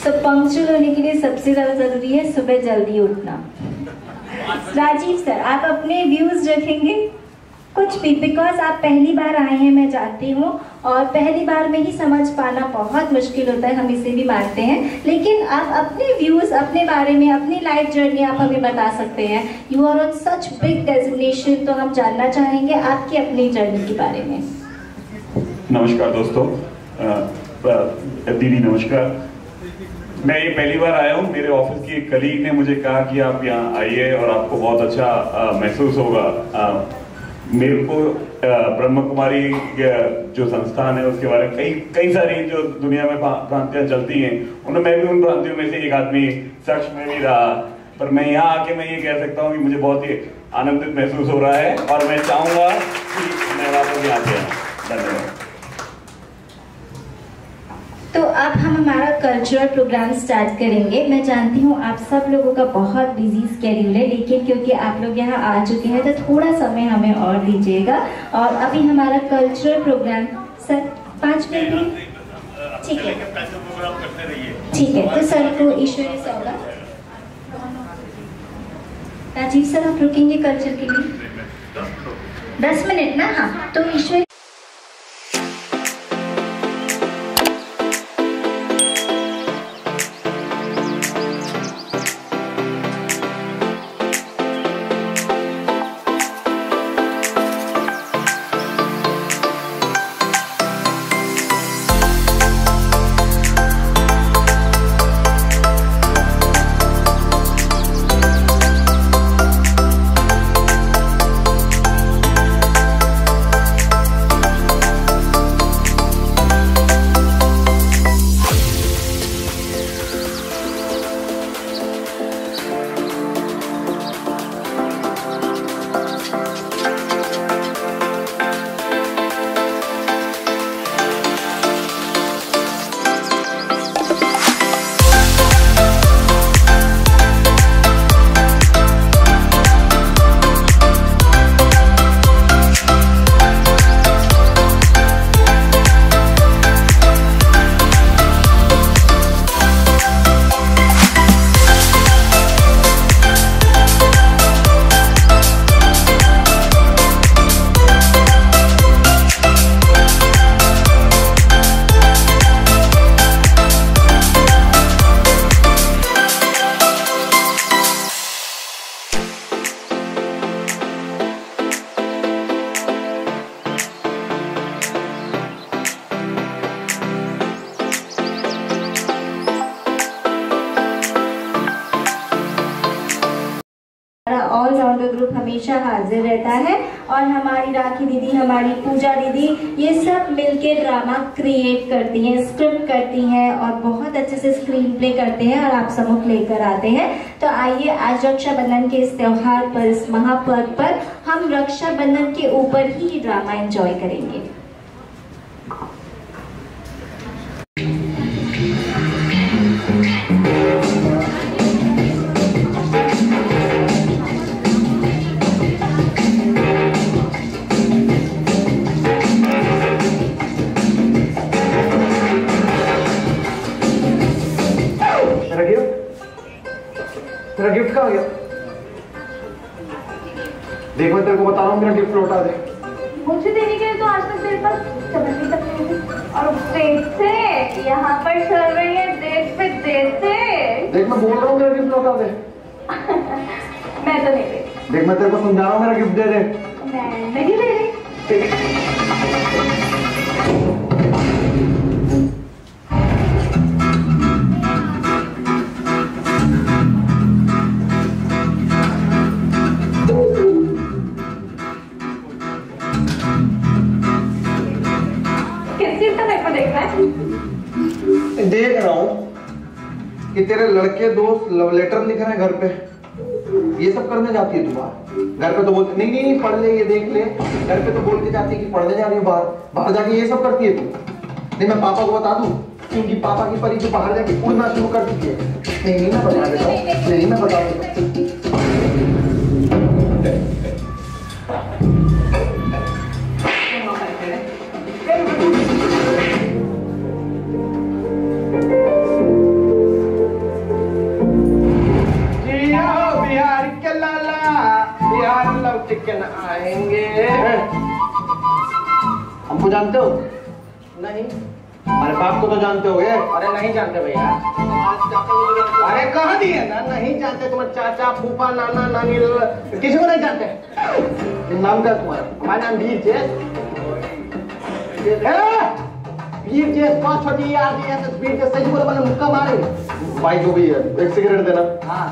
तो पंक्चुअल होने के लिए सबसे ज्यादा जरूरी है सुबह जल्दी उठना। राजीव सर, आप अपने व्यूज रखेंगे कुछ भी, बिकॉज आप पहली बार आए हैं, मैं जानती हूँ, और पहली बार में ही समझ पाना बहुत मुश्किल होता है, हम इसे भी मानते हैं, लेकिन आप अपने व्यूज, अपने बारे में, अपनी लाइफ जर्नी आप हमें बता सकते हैं। You are on such big designation, तो हम जानना चाहेंगे आपकी अपनी जर्नी के बारे में। नमस्कार दोस्तों, दीदी नमस्कार। मैं ये पहली बार आया हूँ। मेरे ऑफिस की एक कलीग ने मुझे कहा कि आप यहाँ आइए और आपको बहुत अच्छा महसूस होगा। मेरे को ब्रह्म कुमारी जो संस्थान है उसके बारे में कई सारी जो दुनिया में भ्रांतियां चलती हैं, उनमें मैं भी उन भ्रांतियों में से एक आदमी शख्स में भी रहा। पर मैं यहाँ आके मैं ये कह सकता हूँ कि मुझे बहुत ही आनंदित महसूस हो रहा है और मैं चाहूँगा कि मैं वापस यहाँ पे आऊँ। धन्यवाद। तो अब हम हमारा कल्चरल प्रोग्राम स्टार्ट करेंगे। मैं जानती हूँ आप सब लोगों का बहुत बिजी स्केड्यूल है, लेकिन क्योंकि आप लोग यहाँ आ चुके हैं तो थोड़ा समय हमें और दीजिएगा। और अभी हमारा कल्चरल प्रोग्राम सर 5 मिनट, ठीक है, ठीक है। तो सर को ईश्वरी सौगात। राजीव सर, आप रुकेंगे कल्चर के लिए 10 मिनट ना? हाँ, तो ईश्वरी ऑलराउंडर ग्रुप हमेशा हाजिर रहता है और हमारी राखी दीदी, हमारी पूजा दीदी, ये सब मिलके ड्रामा क्रिएट करती हैं, स्क्रिप्ट करती हैं और बहुत अच्छे से स्क्रीन प्ले करते हैं और आप सम्मुख लेकर आते हैं। तो आइए आज रक्षाबंधन के इस त्योहार पर, इस महापर्व पर हम रक्षाबंधन के ऊपर ही ड्रामा एंजॉय करेंगे। तेरा गिफ्ट कहाँ गया? देख मैं तेरे को बता रहा हूँ, मेरा गिफ्ट लौटा दे। मुझे देने के लिए तो आज तक तेरे पास चमड़ी तक नहीं थी। और पैसे यहाँ पर चल रही है, देख पे देते। देख मैं बोल रहा हूँ मेरा गिफ्ट लौटा दे। मैं तो नहीं दे। देख मैं तेरे को समझा रहा हूँ, मेरा गिफ्ट दे दे। मैं नहीं दे रही। देख रहा हूँ कि तेरे लड़के दोस्त लव लेटर लिख रहे हैं घर पे, ये सब करने जाती है तू बाहर। घर पे तो बोलते नहीं नहीं पढ़ ले, ये देख ले। घर पे तो बोल के जाती है कि पढ़ने जा रही है बाहर, बाहर जाके ये सब करती है तू। नहीं मैं पापा को बता दूं, क्योंकि पापा की परी जो बाहर जाके उड़ना शुरू कर दी है। नहीं मैं बता देता हूँ, नहीं मैं बता देता हूँ। चिकन आएंगे। हमको जानते हो? नहीं। अरे बाप को तो जानते हो? अरे नहीं जानते भैया। अरे कहाँ दिए ना, नहीं जानते। तुम्हारे चाचा, फूफा, नाना, नानी किसी को नहीं जानते। नाम क्या तुम्हारा? हमारा नाम वीर जैस। वीर जैस बहुत छोटी यार दी है, वीर जैस सही बोला, मैंने मुक्का मारे। भाई जो भी है, एक सिगरेट देना। हाँ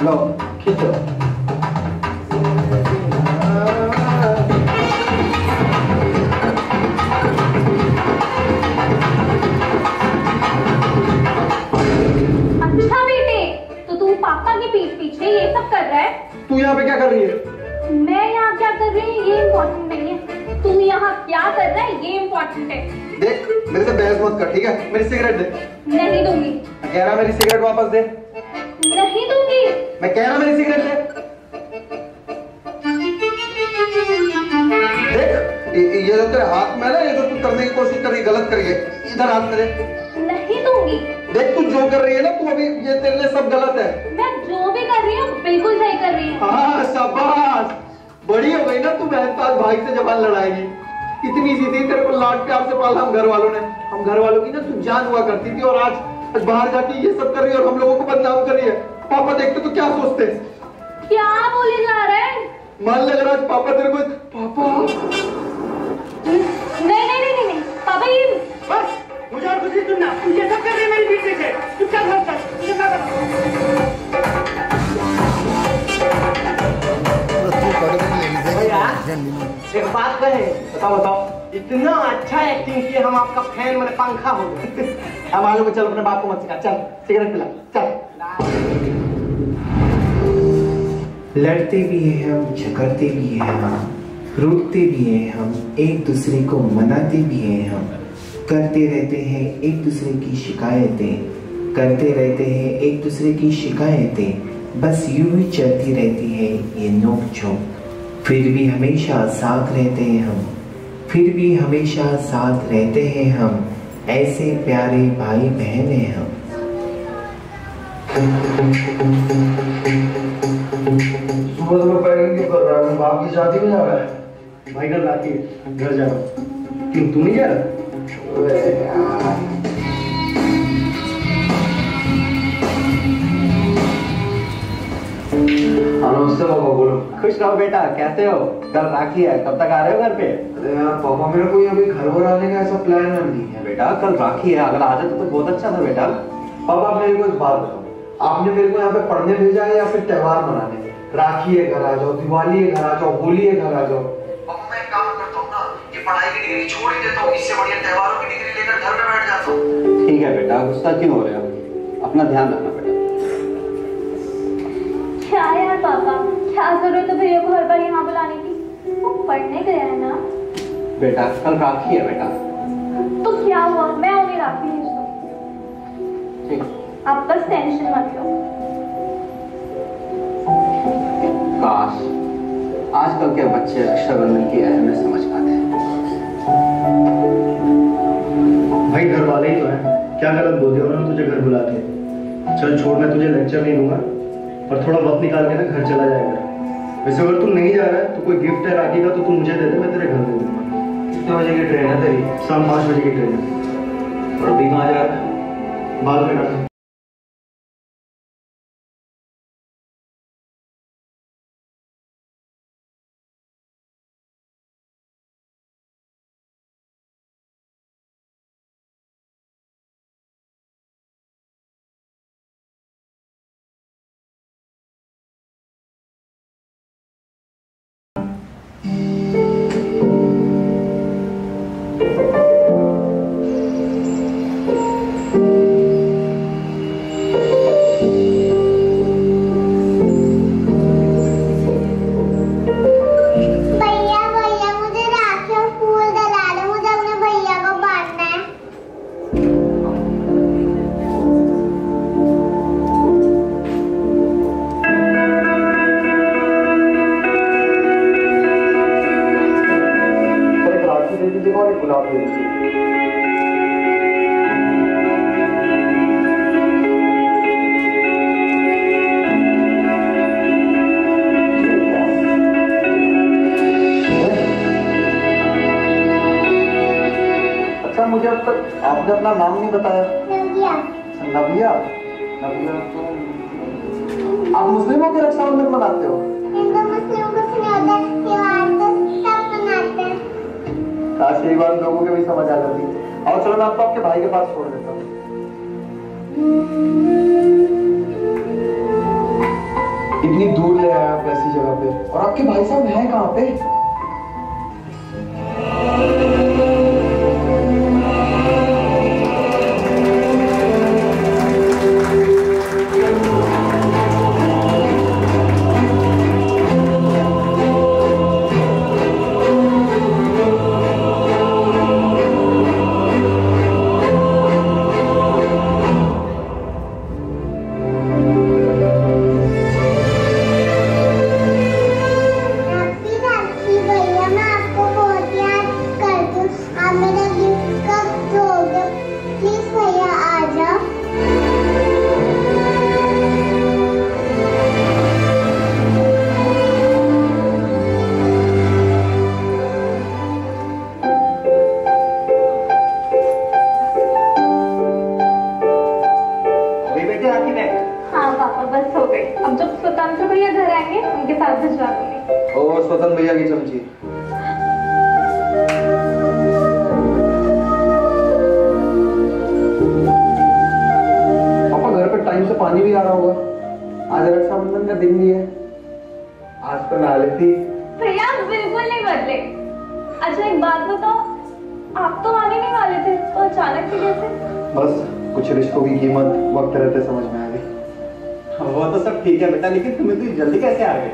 लो खींचो। अच्छा बेटे, तो तू पापा की पीठ पीछे ये सब कर रहा है? तू यहाँ पे क्या कर रही है? मैं यहाँ क्या कर रही हूँ ये इम्पोर्टेंट नहीं है, तू यहाँ क्या कर रहा है ये इम्पोर्टेंट है। देख मेरे से बहस मत कर, ठीक है? मेरी सिगरेट दे। नहीं दूंगी। मैं कह रहा मेरी सिगरेट वापस दे। नहीं दूंगी। मैं कह रहा मेरी सिगरेट दे। देख ये जो तेरे हाथ में है ना, ये जो तू करने की कोशिश कर रही है, गलत कर रही है। इधर हाथ मेरे। नहीं दूंगी। देख तू जो कर रही है ना, तू अभी ये तेरे लिए सब गलत है। मैं जो भी कर रही हूँ बिल्कुल सही कर रही हूँ। हाँ शाबाश, बड़ी हो गई ना तू। बहन आज भाई से जबान लड़ाएगी। इतनी सी थी, तेरे को लाड प्यार से पाला हम घर वालों ने। हम घर वालों की ना तू जान हुआ करती थी, और आज बाहर जाके ये सब कर रही है और हम लोगों को बदनाम कर रही है। पापा देखते तो क्या सोचते? क्या बोले जा रहे हैं? मान लग रहा है पापा तेरे को। पापा नहीं पापा, ये बस मुझे और कुछ नहीं सुनना। तू ये सब कर रही है मेरी पीठ से। तू क्या करता है? एक बात कहे, बताओ। इतना अच्छा एक्टिंग किए, हम आपका फैन, मैंने पंखा हो गए। अब मालूम है, चल अपने बाप को मत सिखा, चल सिगरेट पिला, चल। लड़ते भी हैं हम, झगड़ते भी हैं हम, रूठते भी हैं हम, एक दूसरे को मनाते भी हैं हम, करते रहते हैं एक दूसरे की शिकायतें, करते रहते हैं एक दूसरे की शिकायतें, बस यूं ही चलती रहती है ये नोक झोंक। फिर भी हमेशा साथ रहते हैं हम, फिर भी हमेशा साथ रहते हैं हम, ऐसे प्यारे भाई बहन हैं हम। सुबह सुबह पैकिंग क्यों कर रहा है? बाप की शादी में जा रहा है? भाई कल रात ही घर जा रहा हूँ। क्यों तू नहीं जा रहा? नमस्ते पापा, बोलो। खुश रहो बेटा, कैसे हो? कल राखी है, कब तक आ रहे हो घर पे? अरे यार पापा, मेरा कोई अभी घर पर आने का ऐसा प्लान नहीं है बेटा। कल राखी है, अगर आ जाते तो बहुत अच्छा था बेटा। पापा आप मेरे को एक बात बताओ, आपने मेरे को यहाँ पे पढ़ने भेजा है या फिर त्योहार मनाने? राखी है घर आ जाओ, दिवाली है घर आ जाओ, होली है घर आ जाओ। अब मैं एक काम करता हूँ ना, ये पढ़ाई की डिग्री छोड़ ही देता हूँ, इससे बढ़िया त्योहारों की डिग्री लेकर घर में बैठ जाता हूँ। ठीक है बेटा, गुस्सा क्यों हो रहे हो? अपना ध्यान रखना बेटा। क्या यार पापा, क्या जरूरत है भैया को हर बार यहाँ बुलाने की? वो पढ़ने गया है ना। बेटा कल राखी है बेटा। तो क्या हुआ, मैं उन्हें राखी भेज दूँ। ठीक, आप बस टेंशन मत लो। काश आजकल के बच्चे रक्षाबंधन की अहमियत समझ पाते हैं। भाई घर वाले ही तो हैं, क्या गलत बोल दिया उन्होंने तुझे घर बुला के? चल छोड़, मैं तुझे लेक्चर नहीं दूंगा, पर थोड़ा वक्त निकाल के ना घर चला जाएगा। वैसे अगर तू नहीं जा रहा है तो कोई गिफ्ट है राखी का तो तू मुझे दे दे, मैं तेरे घर दे दूंगा। कितने बजे की ट्रेन है तेरी? शाम 5 बजे की ट्रेन है। और अभी कहाँ जा रहा है? बाद में करते हैं। मुझे अब तक आपने अपना नाम नहीं बताया। नव्या। नव्या? नव्या तो आप मुस्लिमों के रक्षाबंधन मनाते हो? हिंदू मुस्लिम कुछ नहीं होता, त्योहार तो सब मनाते हैं। काश यही बात लोगों के भी समझ आ जाती। और चलो मैं आपको आपके भाई के पास छोड़ देता हूँ। इतनी दूर ले आया आप ऐसी जगह पे, और आपके भाई साहब हैं कहाँ पे? अब जब स्वतंत्र भैया घर आएंगे उनके साथ भिजवा दूंगी। ओ स्वतंत्र भैया की चमची। पापा घर पे टाइम से पानी भी आ रहा होगा, आज रक्षाबंधन का दिन भी है, आज तो नहा लेती। भैया बिल्कुल नहीं बदले। अच्छा एक बात बताओ, आप तो आने नहीं वाले थे तो अचानक से कैसे? बस कुछ रिश्तों की कीमत वक्त रहते समझ में आ गई। वो तो सब ठीक है बेटा, लेकिन तुम्हें तो जल्दी कैसे आ गए?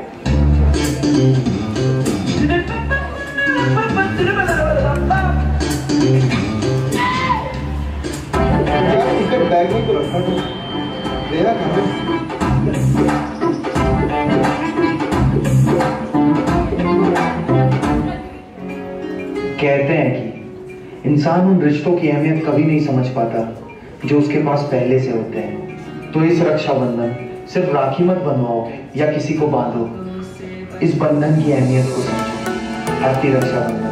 टिकट बैग में तो रखा था, मेरा कहाँ? कहते हैं कि इंसान उन रिश्तों की अहमियत कभी नहीं समझ पाता जो उसके पास पहले से होते हैं। तो इस रक्षाबंधन सिर्फ राखी मत बनवाओ या किसी को बांधो, इस बंधन की अहमियत को समझो। हैप्पी रक्षाबंधन।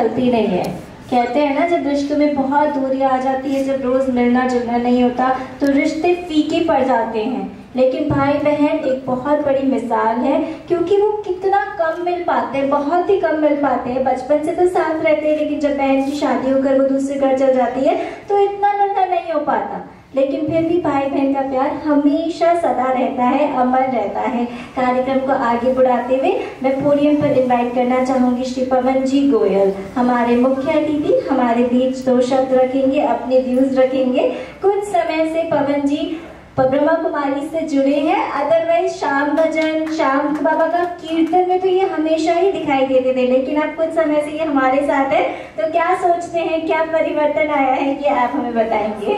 चलती नहीं है। कहते हैं ना, जब रिश्तों में बहुत दूरी आ जाती है, जब रोज मिलना जुलना नहीं होता तो रिश्ते फीके पड़ जाते हैं। लेकिन भाई बहन एक बहुत बड़ी मिसाल है, क्योंकि वो कितना कम मिल पाते हैं, बहुत ही कम मिल पाते हैं। बचपन से तो साथ रहते हैं, लेकिन जब बहन की शादी होकर वो दूसरे घर चल जाती है तो इतना मिलना नहीं हो पाता। लेकिन फिर भी भाई बहन का प्यार हमेशा सदा रहता है, अमर रहता है। कार्यक्रम को आगे बढ़ाते हुए मैं पोडियम पर इनवाइट करना चाहूंगी श्री पवन जी गोयल, हमारे मुख्य अतिथि। हमारे बीच 2 शब्द रखेंगे, अपने व्यूज रखेंगे। कुछ समय से पवन जी ब्रह्मा कुमारी से जुड़े हैं, अदरवाइज शाम भजन, शाम बाबा का कीर्तन में तो ये हमेशा ही दिखाई देते थे, लेकिन अब कुछ समय से ये हमारे साथ है। तो क्या सोचते हैं, क्या परिवर्तन आया है, ये आप हमें बताएंगे।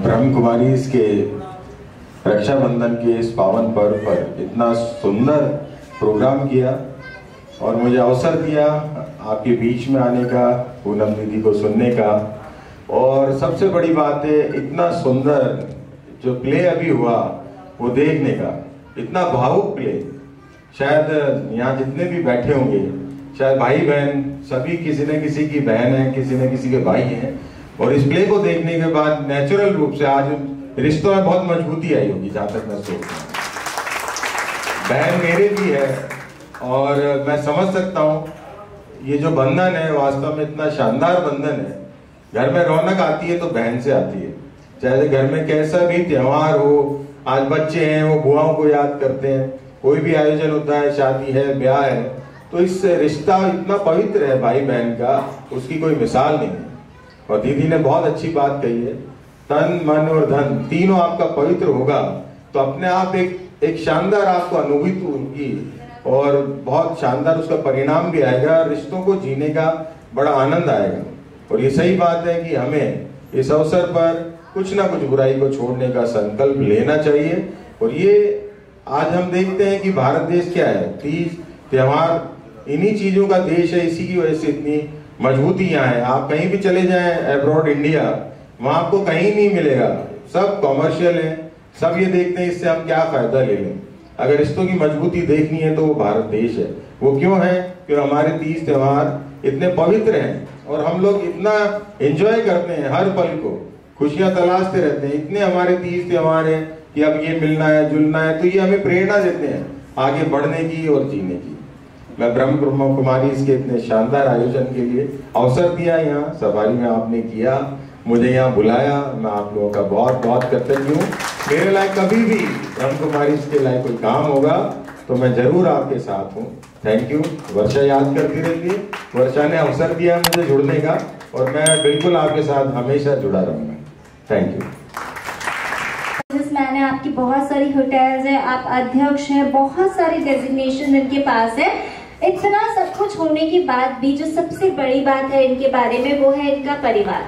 ब्रह्म कुमारी के रक्षाबंधन के इस पावन पर्व पर इतना सुंदर प्रोग्राम किया और मुझे अवसर दिया आपके बीच में आने का, पूनम दीदी को सुनने का, और सबसे बड़ी बात है इतना सुंदर जो प्ले अभी हुआ वो देखने का। इतना भावुक प्ले, शायद यहाँ जितने भी बैठे होंगे, शायद भाई बहन सभी किसी न किसी की बहन है, किसी न किसी के भाई हैं, और इस प्ले को देखने के बाद नेचुरल रूप से आज रिश्तों में बहुत मजबूती आई होगी, जहां तक मैं सोचता हूँ। बहन मेरे भी है और मैं समझ सकता हूँ ये जो बंधन है वास्तव में इतना शानदार बंधन है। घर में रौनक आती है तो बहन से आती है, चाहे घर में कैसा भी त्योहार हो। आज बच्चे हैं वो बुआओं को याद करते हैं, कोई भी आयोजन होता है, शादी है, ब्याह है, तो इस रिश्ता इतना पवित्र है भाई बहन का, उसकी कोई मिसाल नहीं है। और दीदी ने बहुत अच्छी बात कही है, तन मन और धन तीनों आपका पवित्र होगा तो अपने आप एक शानदार आपको अनुभूति होगी और बहुत शानदार उसका परिणाम भी आएगा, रिश्तों को जीने का बड़ा आनंद आएगा। और ये सही बात है कि हमें इस अवसर पर कुछ ना कुछ बुराई को छोड़ने का संकल्प लेना चाहिए। और ये आज हम देखते हैं कि भारत देश क्या है, तीज त्योहार इन्हीं चीजों का देश है, इसी की वजह से इतनी मजबूती यहाँ है। आप कहीं भी चले जाएं अब्रॉड इंडिया, वहां आपको कहीं नहीं मिलेगा, सब कॉमर्शियल है, सब ये देखते हैं इससे हम क्या फायदा ले लें। अगर रिश्तों की मजबूती देखनी है तो वो भारत देश है। वो क्यों है? क्योंकि हमारे तीज त्योहार इतने पवित्र हैं और हम लोग इतना एंजॉय करते हैं, हर पल को खुशियां तलाशते रहते हैं। इतने हमारे तीज त्योहार है कि अब ये मिलना है, जुलना है, तो ये हमें प्रेरणा देते हैं आगे बढ़ने की और जीने की। मैं ब्रह्म कुमारी इसके इतने शानदार आयोजन के लिए अवसर दिया, यहाँ सवारी में आपने किया, मुझे यहाँ बुलाया, मैं आप लोगों का बहुत बहुत कृतज्ञ हूँ। मेरे लायक कभी भी ब्रह्म कुमारी इसके लायक कोई काम होगा तो मैं जरूर आपके साथ हूँ। Thank you. वर्षा याद करती रहती है, वर्षा ने अवसर दिया मुझे जुड़ने का और मैं बिल्कुल आपके साथ हमेशा जुड़ा रहूंगा। Thank you. मैंने आपकी बहुत सारी होटल्स है, आप अध्यक्ष हैं, बहुत सारी डेजिग्नेशन इनके पास है। इतना सब कुछ होने के बाद भी जो सबसे बड़ी बात है इनके बारे में वो है इनका परिवार।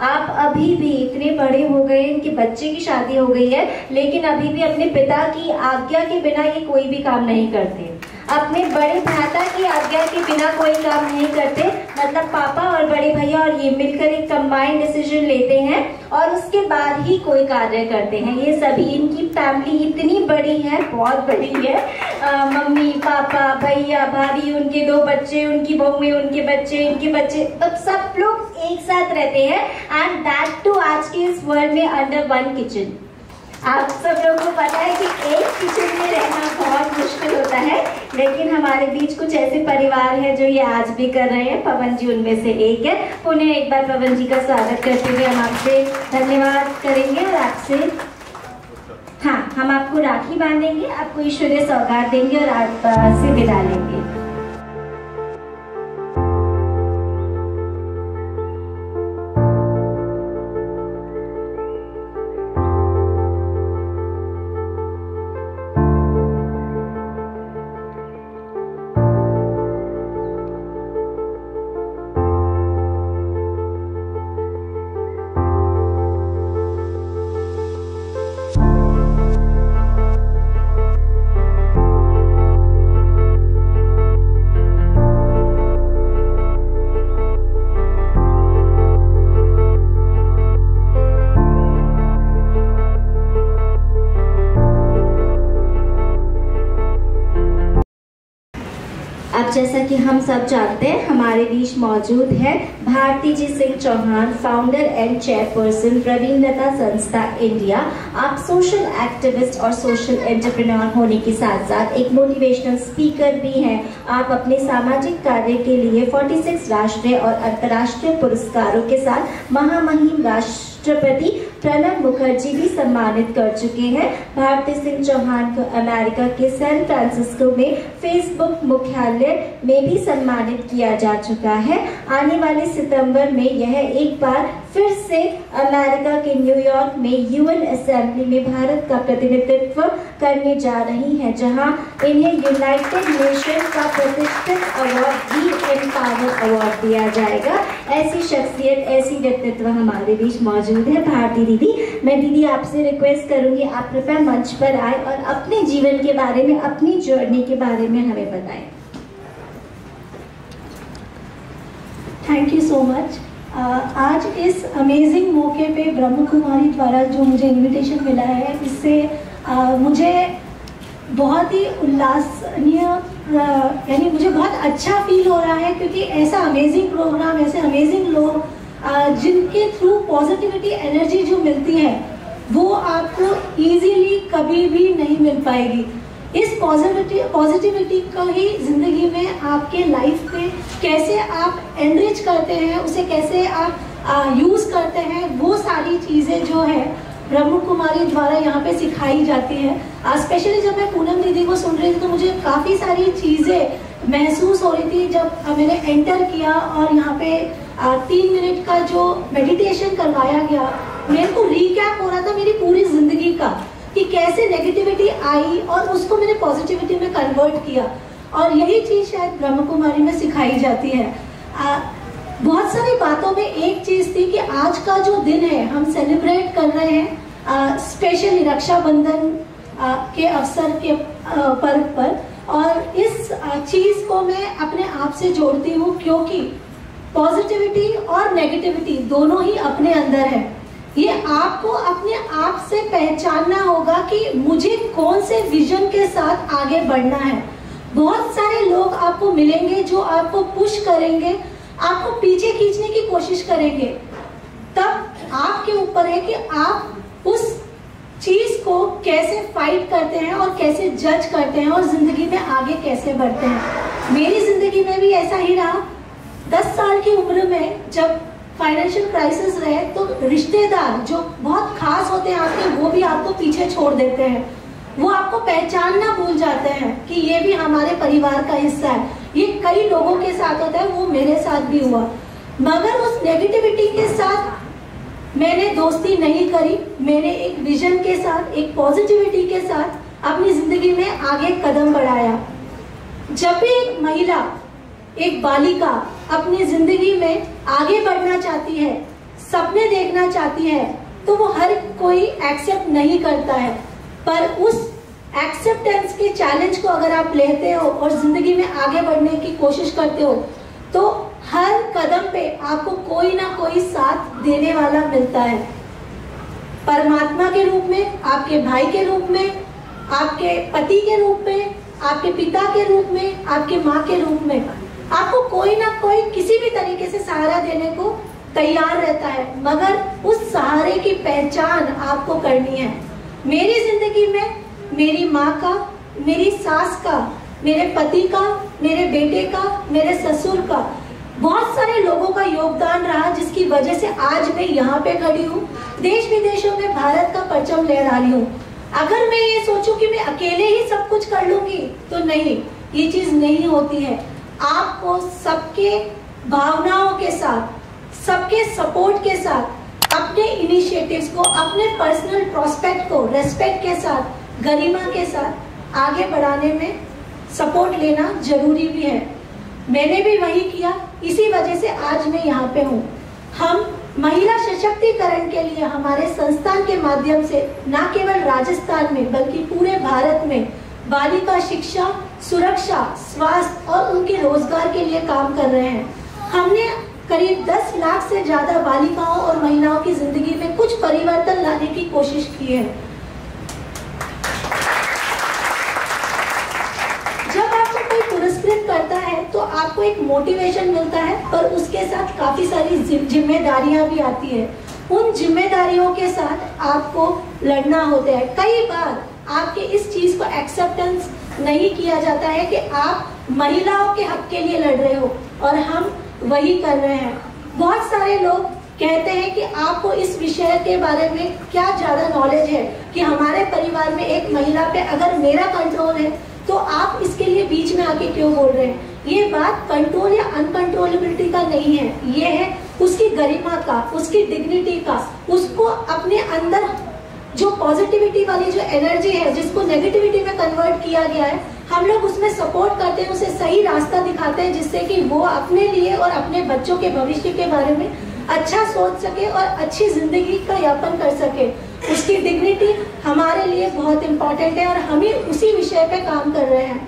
आप अभी भी इतने बड़े हो गए, इनके बच्चे की शादी हो गई है, लेकिन अभी भी अपने पिता की आज्ञा के बिना ये कोई भी काम नहीं करते। अपने बड़े भ्राता की आज्ञा के बिना कोई काम नहीं करते। मतलब पापा और बड़े भैया और ये मिलकर एक कंबाइंड डिसीजन लेते हैं और उसके बाद ही कोई कार्य करते हैं। ये सभी, इनकी फैमिली इतनी बड़ी है, बहुत बड़ी है। मम्मी पापा भैया भाभी, उनके 2 बच्चे, उनकी बहुएं, उनके बच्चे, इनके बच्चे, तब सब लोग एक साथ रहते हैं। एंड दैट टू आज के इस वर्ल्ड में अंडर वन किचन। आप सब लोगों को पता है कि एक किचन में रहना बहुत मुश्किल होता है, लेकिन हमारे बीच कुछ ऐसे परिवार हैं जो ये आज भी कर रहे हैं। पवन जी उनमें से एक है। उन्हें एक बार पवन जी का स्वागत करते हुए हम आपसे धन्यवाद करेंगे और आपसे हम आपको राखी बांधेंगे, आपको ईश्वरीय सौगात देंगे और आपसे विदा लेंगे। आज जैसा कि हम सब जानते हैं हमारे बीच मौजूद है Bharti ji Singh Chauhan, founder and chairperson Praveenlata Sanstha India. आप सोशल एक्टिविस्ट और सोशल एंटरप्रेन्योर होने के साथ साथ एक मोटिवेशनल स्पीकर भी हैं। आप अपने सामाजिक कार्य के लिए 46 राष्ट्रीय और अंतर्राष्ट्रीय पुरस्कारों के साथ महामहिम राष्ट्रपति प्रणब मुखर्जी भी सम्मानित कर चुके हैं। भारती सिंह चौहान को अमेरिका के सैन फ्रांसिस्को में फेसबुक मुख्यालय में भी सम्मानित किया जा चुका है। आने वाले सितंबर में यह एक बार फिर से अमेरिका के न्यूयॉर्क में यूएन असेंबली में भारत का प्रतिनिधित्व करने जा रही हैं, जहां इन्हें यूनाइटेड नेशन का प्रतिष्ठित अवार्ड वी एम्पावर अवार्ड दिया जाएगा। ऐसी शख्सियत, ऐसी व्यक्तित्व हमारे बीच मौजूद है। भारती दीदी, मैं दीदी आपसे रिक्वेस्ट करूंगी आप कृपया मंच पर आए और अपने जीवन के बारे में, अपनी जर्नी के बारे में हमें बताएं। Thank you so much. आज इस अमेजिंग मौके पे ब्रह्म कुमारी द्वारा जो मुझे इनविटेशन मिला है, इससे मुझे बहुत ही उल्लासनीय, यानी मुझे बहुत अच्छा फील हो रहा है, क्योंकि ऐसा अमेजिंग प्रोग्राम, ऐसे अमेजिंग लोग जिनके थ्रू पॉजिटिविटी एनर्जी जो मिलती है वो आपको इजीली कभी भी नहीं मिल पाएगी। इस पॉजिटिविटी को ही जिंदगी में आपके लाइफ में कैसे आप एनरिच करते हैं, उसे कैसे आप यूज करते हैं, वो सारी चीजें जो है ब्रह्म कुमारी द्वारा यहाँ पे सिखाई जाती है। स्पेशली जब मैं पूनम दीदी को सुन रही थी तो मुझे काफ़ी सारी चीज़ें महसूस हो रही थी। जब मैंने एंटर किया और यहाँ पे 3 मिनट का जो मेडिटेशन करवाया गया, मेरे को रिकैप हो रहा था मेरी पूरी जिंदगी का कि कैसे नेगेटिविटी आई और उसको मैंने पॉजिटिविटी में कन्वर्ट किया, और यही चीज़ शायद ब्रह्म कुमारी में सिखाई जाती है। बहुत सारी बातों में एक चीज़ थी कि आज का जो दिन है हम सेलिब्रेट कर रहे हैं स्पेशली रक्षाबंधन के अवसर के पर्व पर, और इस चीज़ को मैं अपने आप से जोड़ती हूँ, क्योंकि पॉजिटिविटी और नेगेटिविटी दोनों ही अपने अंदर है। ये आपको अपने आप से पहचानना होगा कि मुझे कौन से विजन के साथ आगे बढ़ना है। बहुत सारे लोग आपको मिलेंगे जो आपको पुश करेंगे, आपको पीछे खींचने की कोशिश करेंगे, तब आपके ऊपर है कि आप उस चीज को कैसे फाइट करते हैं और कैसे जज करते हैं और जिंदगी में आगे कैसे बढ़ते हैं। मेरी जिंदगी में भी ऐसा ही रहा। 10 साल की उम्र में जब फाइनेंशियल क्राइसिस रहे तो रिश्तेदार जो बहुत खास होते हैं आपके, वो भी आपको पीछे छोड़ देते हैं, वो आपको पहचानना भूल जाते हैं कि ये भी हमारे परिवार का हिस्सा है। ये कई लोगों के साथ होता है, वो मेरे साथ भी हुआ। मगर उस नेगेटिविटी के साथ मैंने दोस्ती नहीं करी, मैंने एक विजन के साथ, एक पॉजिटिविटी के साथ अपनी जिंदगी में आगे कदम बढ़ाया। जब भी एक महिला, एक बालिका अपनी जिंदगी में आगे बढ़ना चाहती है, सपने देखना चाहती है, तो वो हर कोई एक्सेप्ट नहीं करता है, पर उस एक्सेप्टेंस के चैलेंज को अगर आप लेते हो और जिंदगी में आगे बढ़ने की कोशिश करते हो, तो हर कदम पे आपको कोई ना कोई साथ देने वाला मिलता है। परमात्मा के रूप में, आपके भाई के रूप में, आपके पति के रूप में, आपके पिता के रूप में, आपके माँ के रूप में, आपको कोई ना कोई किसी भी तरीके से सहारा देने को तैयार रहता है, मगर उस सहारे की पहचान आपको करनी है। मेरी जिंदगी में मेरी माँ का, मेरी सास का, मेरे पति का, मेरे बेटे का, मेरे ससुर का, बहुत सारे लोगों का योगदान रहा, जिसकी वजह से आज मैं यहाँ पे खड़ी हूँ, देश विदेशों में भारत का परचम लहरा रही हूँ। अगर मैं ये सोचूं कि मैं अकेले ही सब कुछ कर लूंगी, तो नहीं, ये चीज नहीं होती है। आपको सबके भावनाओं के साथ, सबके सपोर्ट के साथ, अपने इनिशिएटिव्स को, अपने पर्सनल प्रोस्पेक्ट को रेस्पेक्ट के साथ, गरिमा के साथ आगे बढ़ाने में सपोर्ट लेना जरूरी भी है। मैंने भी वही किया, इसी वजह से आज मैं यहाँ पे हूँ। हम महिला सशक्तिकरण के लिए हमारे संस्थान के माध्यम से न केवल राजस्थान में बल्कि पूरे भारत में बालिका शिक्षा, सुरक्षा, स्वास्थ्य और उनके रोजगार के लिए काम कर रहे हैं। हमने करीब 10 लाख से ज्यादा बालिकाओं और महिलाओं की जिंदगी में कुछ परिवर्तन लाने की कोशिश की है। जब आपको कोई पुरस्कृत करता है मोटिवेशन मिलता है, पर उसके साथ काफ़ी सारी जिम्मेदारियां भी आती है। उन जिम्मेदारियों के साथ आपको लड़ना होता है। कई बार आपके इस चीज़ को एक्सेप्टेंस नहीं किया जाता है कि आप महिलाओं के हक के लिए लड़ रहे हो, और हम वही कर रहे हैं। बहुत सारे लोग कहते हैं कि आपको इस विषय के बारे में क्या ज़्यादा नॉलेज है, कि हमारे परिवार में एक महिला पे अगर मेरा कंट्रोल है तो आप इसके लिए बीच में आके क्यों बोल रहे हैं। ये बात कंट्रोल या अनकंट्रोलेबिलिटी का नहीं है, ये है उसकी गरिमा का, उसकी डिग्निटी का, उसको अपने अंदर जो पॉजिटिविटी वाली जो एनर्जी है जिसको नेगेटिविटी में कन्वर्ट किया गया है, हम लोग उसमें सपोर्ट करते हैं, उसे सही रास्ता दिखाते हैं, जिससे कि वो अपने लिए और अपने बच्चों के भविष्य के बारे में अच्छा सोच सके और अच्छी जिंदगी का यापन कर सके। उसकी डिग्निटी हमारे लिए बहुत इम्पोर्टेंट है और हम ही उसी विषय पे काम कर रहे हैं।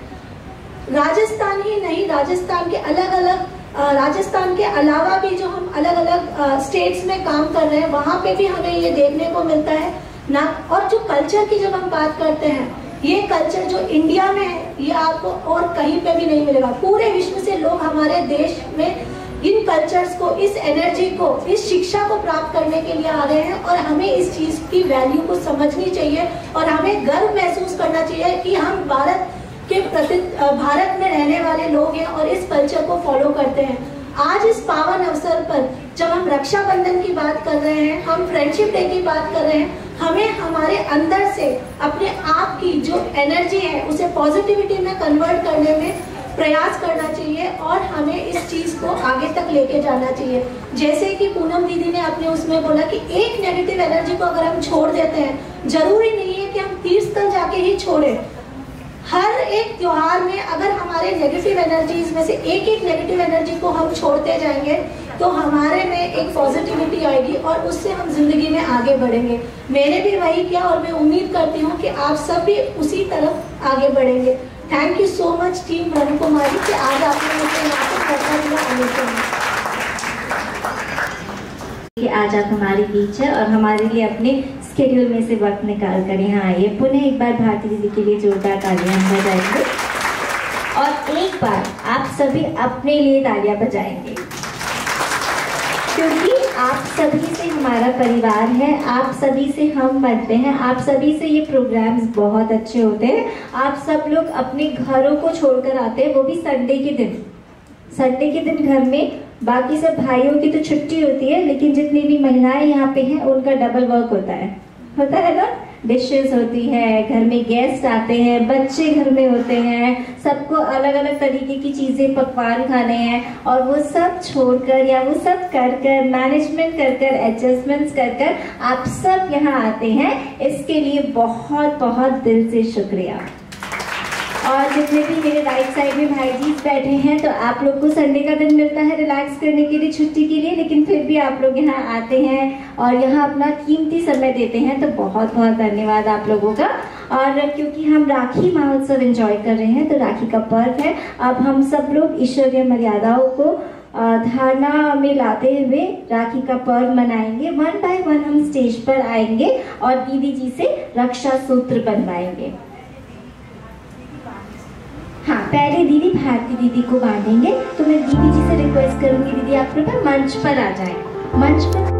राजस्थान ही नहीं, राजस्थान के अलग अलग राजस्थान के अलावा भी जो हम अलग अलग स्टेट्स में काम कर रहे हैं, वहाँ पे भी हमें ये देखने को मिलता है ना। और जो कल्चर की जब हम बात करते हैं, ये कल्चर जो इंडिया में है ये आपको और कहीं पे भी नहीं मिलेगा। पूरे विश्व से लोग हमारे देश में इन कल्चर्स को, इस एनर्जी को, इस शिक्षा को प्राप्त करने के लिए आ रहे हैं, और हमें इस चीज की वैल्यू को समझनी चाहिए और हमें गर्व महसूस करना चाहिए कि हम भारत के प्रति, भारत में रहने वाले लोग हैं और इस कल्चर को फॉलो करते हैं। आज इस पावन अवसर पर जब हम रक्षाबंधन की बात कर रहे हैं, हम फ्रेंडशिप डे की बात कर रहे हैं, हमें हमारे अंदर से अपने आप की जो एनर्जी है उसे पॉजिटिविटी में कन्वर्ट करने में प्रयास करना चाहिए और हमें इस चीज को आगे तक लेके जाना चाहिए। जैसे कि पूनम दीदी ने अपने उसमें बोला कि एक नेगेटिव एनर्जी को अगर हम छोड़ देते हैं, जरूरी नहीं है कि हम तीर्थ स्थल जाके ही छोड़ें। हर एक त्योहार में अगर हमारे नेगेटिव एनर्जीज में से एक एक नेगेटिव एनर्जी को हम छोड़ते जाएंगे तो हमारे में एक पॉजिटिविटी आएगी और उससे हम जिंदगी में आगे बढ़ेंगे। मैंने भी वही किया और मैं उम्मीद करती हूँ कि आप सब भी उसी तरफ आगे बढ़ेंगे। Thank you so much team Brahma Kumari कि आज आपने मुझे यहाँ पर करना दिया आलोचना कि आज आप हमारे बीच है और हमारे लिए अपने स्केड्यूल में से वक्त निकाल कर यहाँ आइए। पुनः एक बार भारती दीदी के लिए जोरदार तालियां बजाएंगे और एक बार आप सभी अपने लिए तालियां बजाएंगे, क्योंकि आप सभी से हमारा परिवार है, आप सभी से हम बनते हैं, आप सभी से ये प्रोग्राम्स बहुत अच्छे होते हैं। आप सब लोग अपने घरों को छोड़कर आते हैं, वो भी संडे के दिन। संडे के दिन घर में बाकी सब भाइयों की तो छुट्टी होती है, लेकिन जितनी भी महिलाएं यहाँ पे हैं उनका डबल वर्क होता है ना। डिशेस होती है, घर में गेस्ट आते हैं, बच्चे घर में होते हैं, सबको अलग अलग तरीके की चीजें पकवान खाने हैं, और वो सब छोड़कर या वो सब कर मैनेजमेंट कर एडजस्टमेंट्स कर आप सब यहाँ आते हैं। इसके लिए बहुत बहुत दिल से शुक्रिया। और जितने भी मेरे राइट साइड में भाई जी बैठे हैं, तो आप लोग को संडे का दिन मिलता है रिलैक्स करने के लिए, छुट्टी के लिए, लेकिन फिर भी आप लोग यहाँ आते हैं और यहाँ अपना कीमती समय देते हैं, तो बहुत बहुत धन्यवाद आप लोगों का। और क्योंकि हम राखी महोत्सव एंजॉय कर रहे हैं, तो राखी का पर्व है, अब हम सब लोग ईश्वरीय मर्यादाओं को धारणा में लाते हुए राखी का पर्व मनाएंगे। 1 बाय 1 हम स्टेज पर आएंगे और दीदी जी से रक्षा सूत्र बनवाएंगे। हाँ, पहले दीदी भारती दीदी को बांधेंगे, तो मैं दीदी जी से रिक्वेस्ट करूंगी, दीदी आप कृपया मंच पर आ जाएं। मंच पर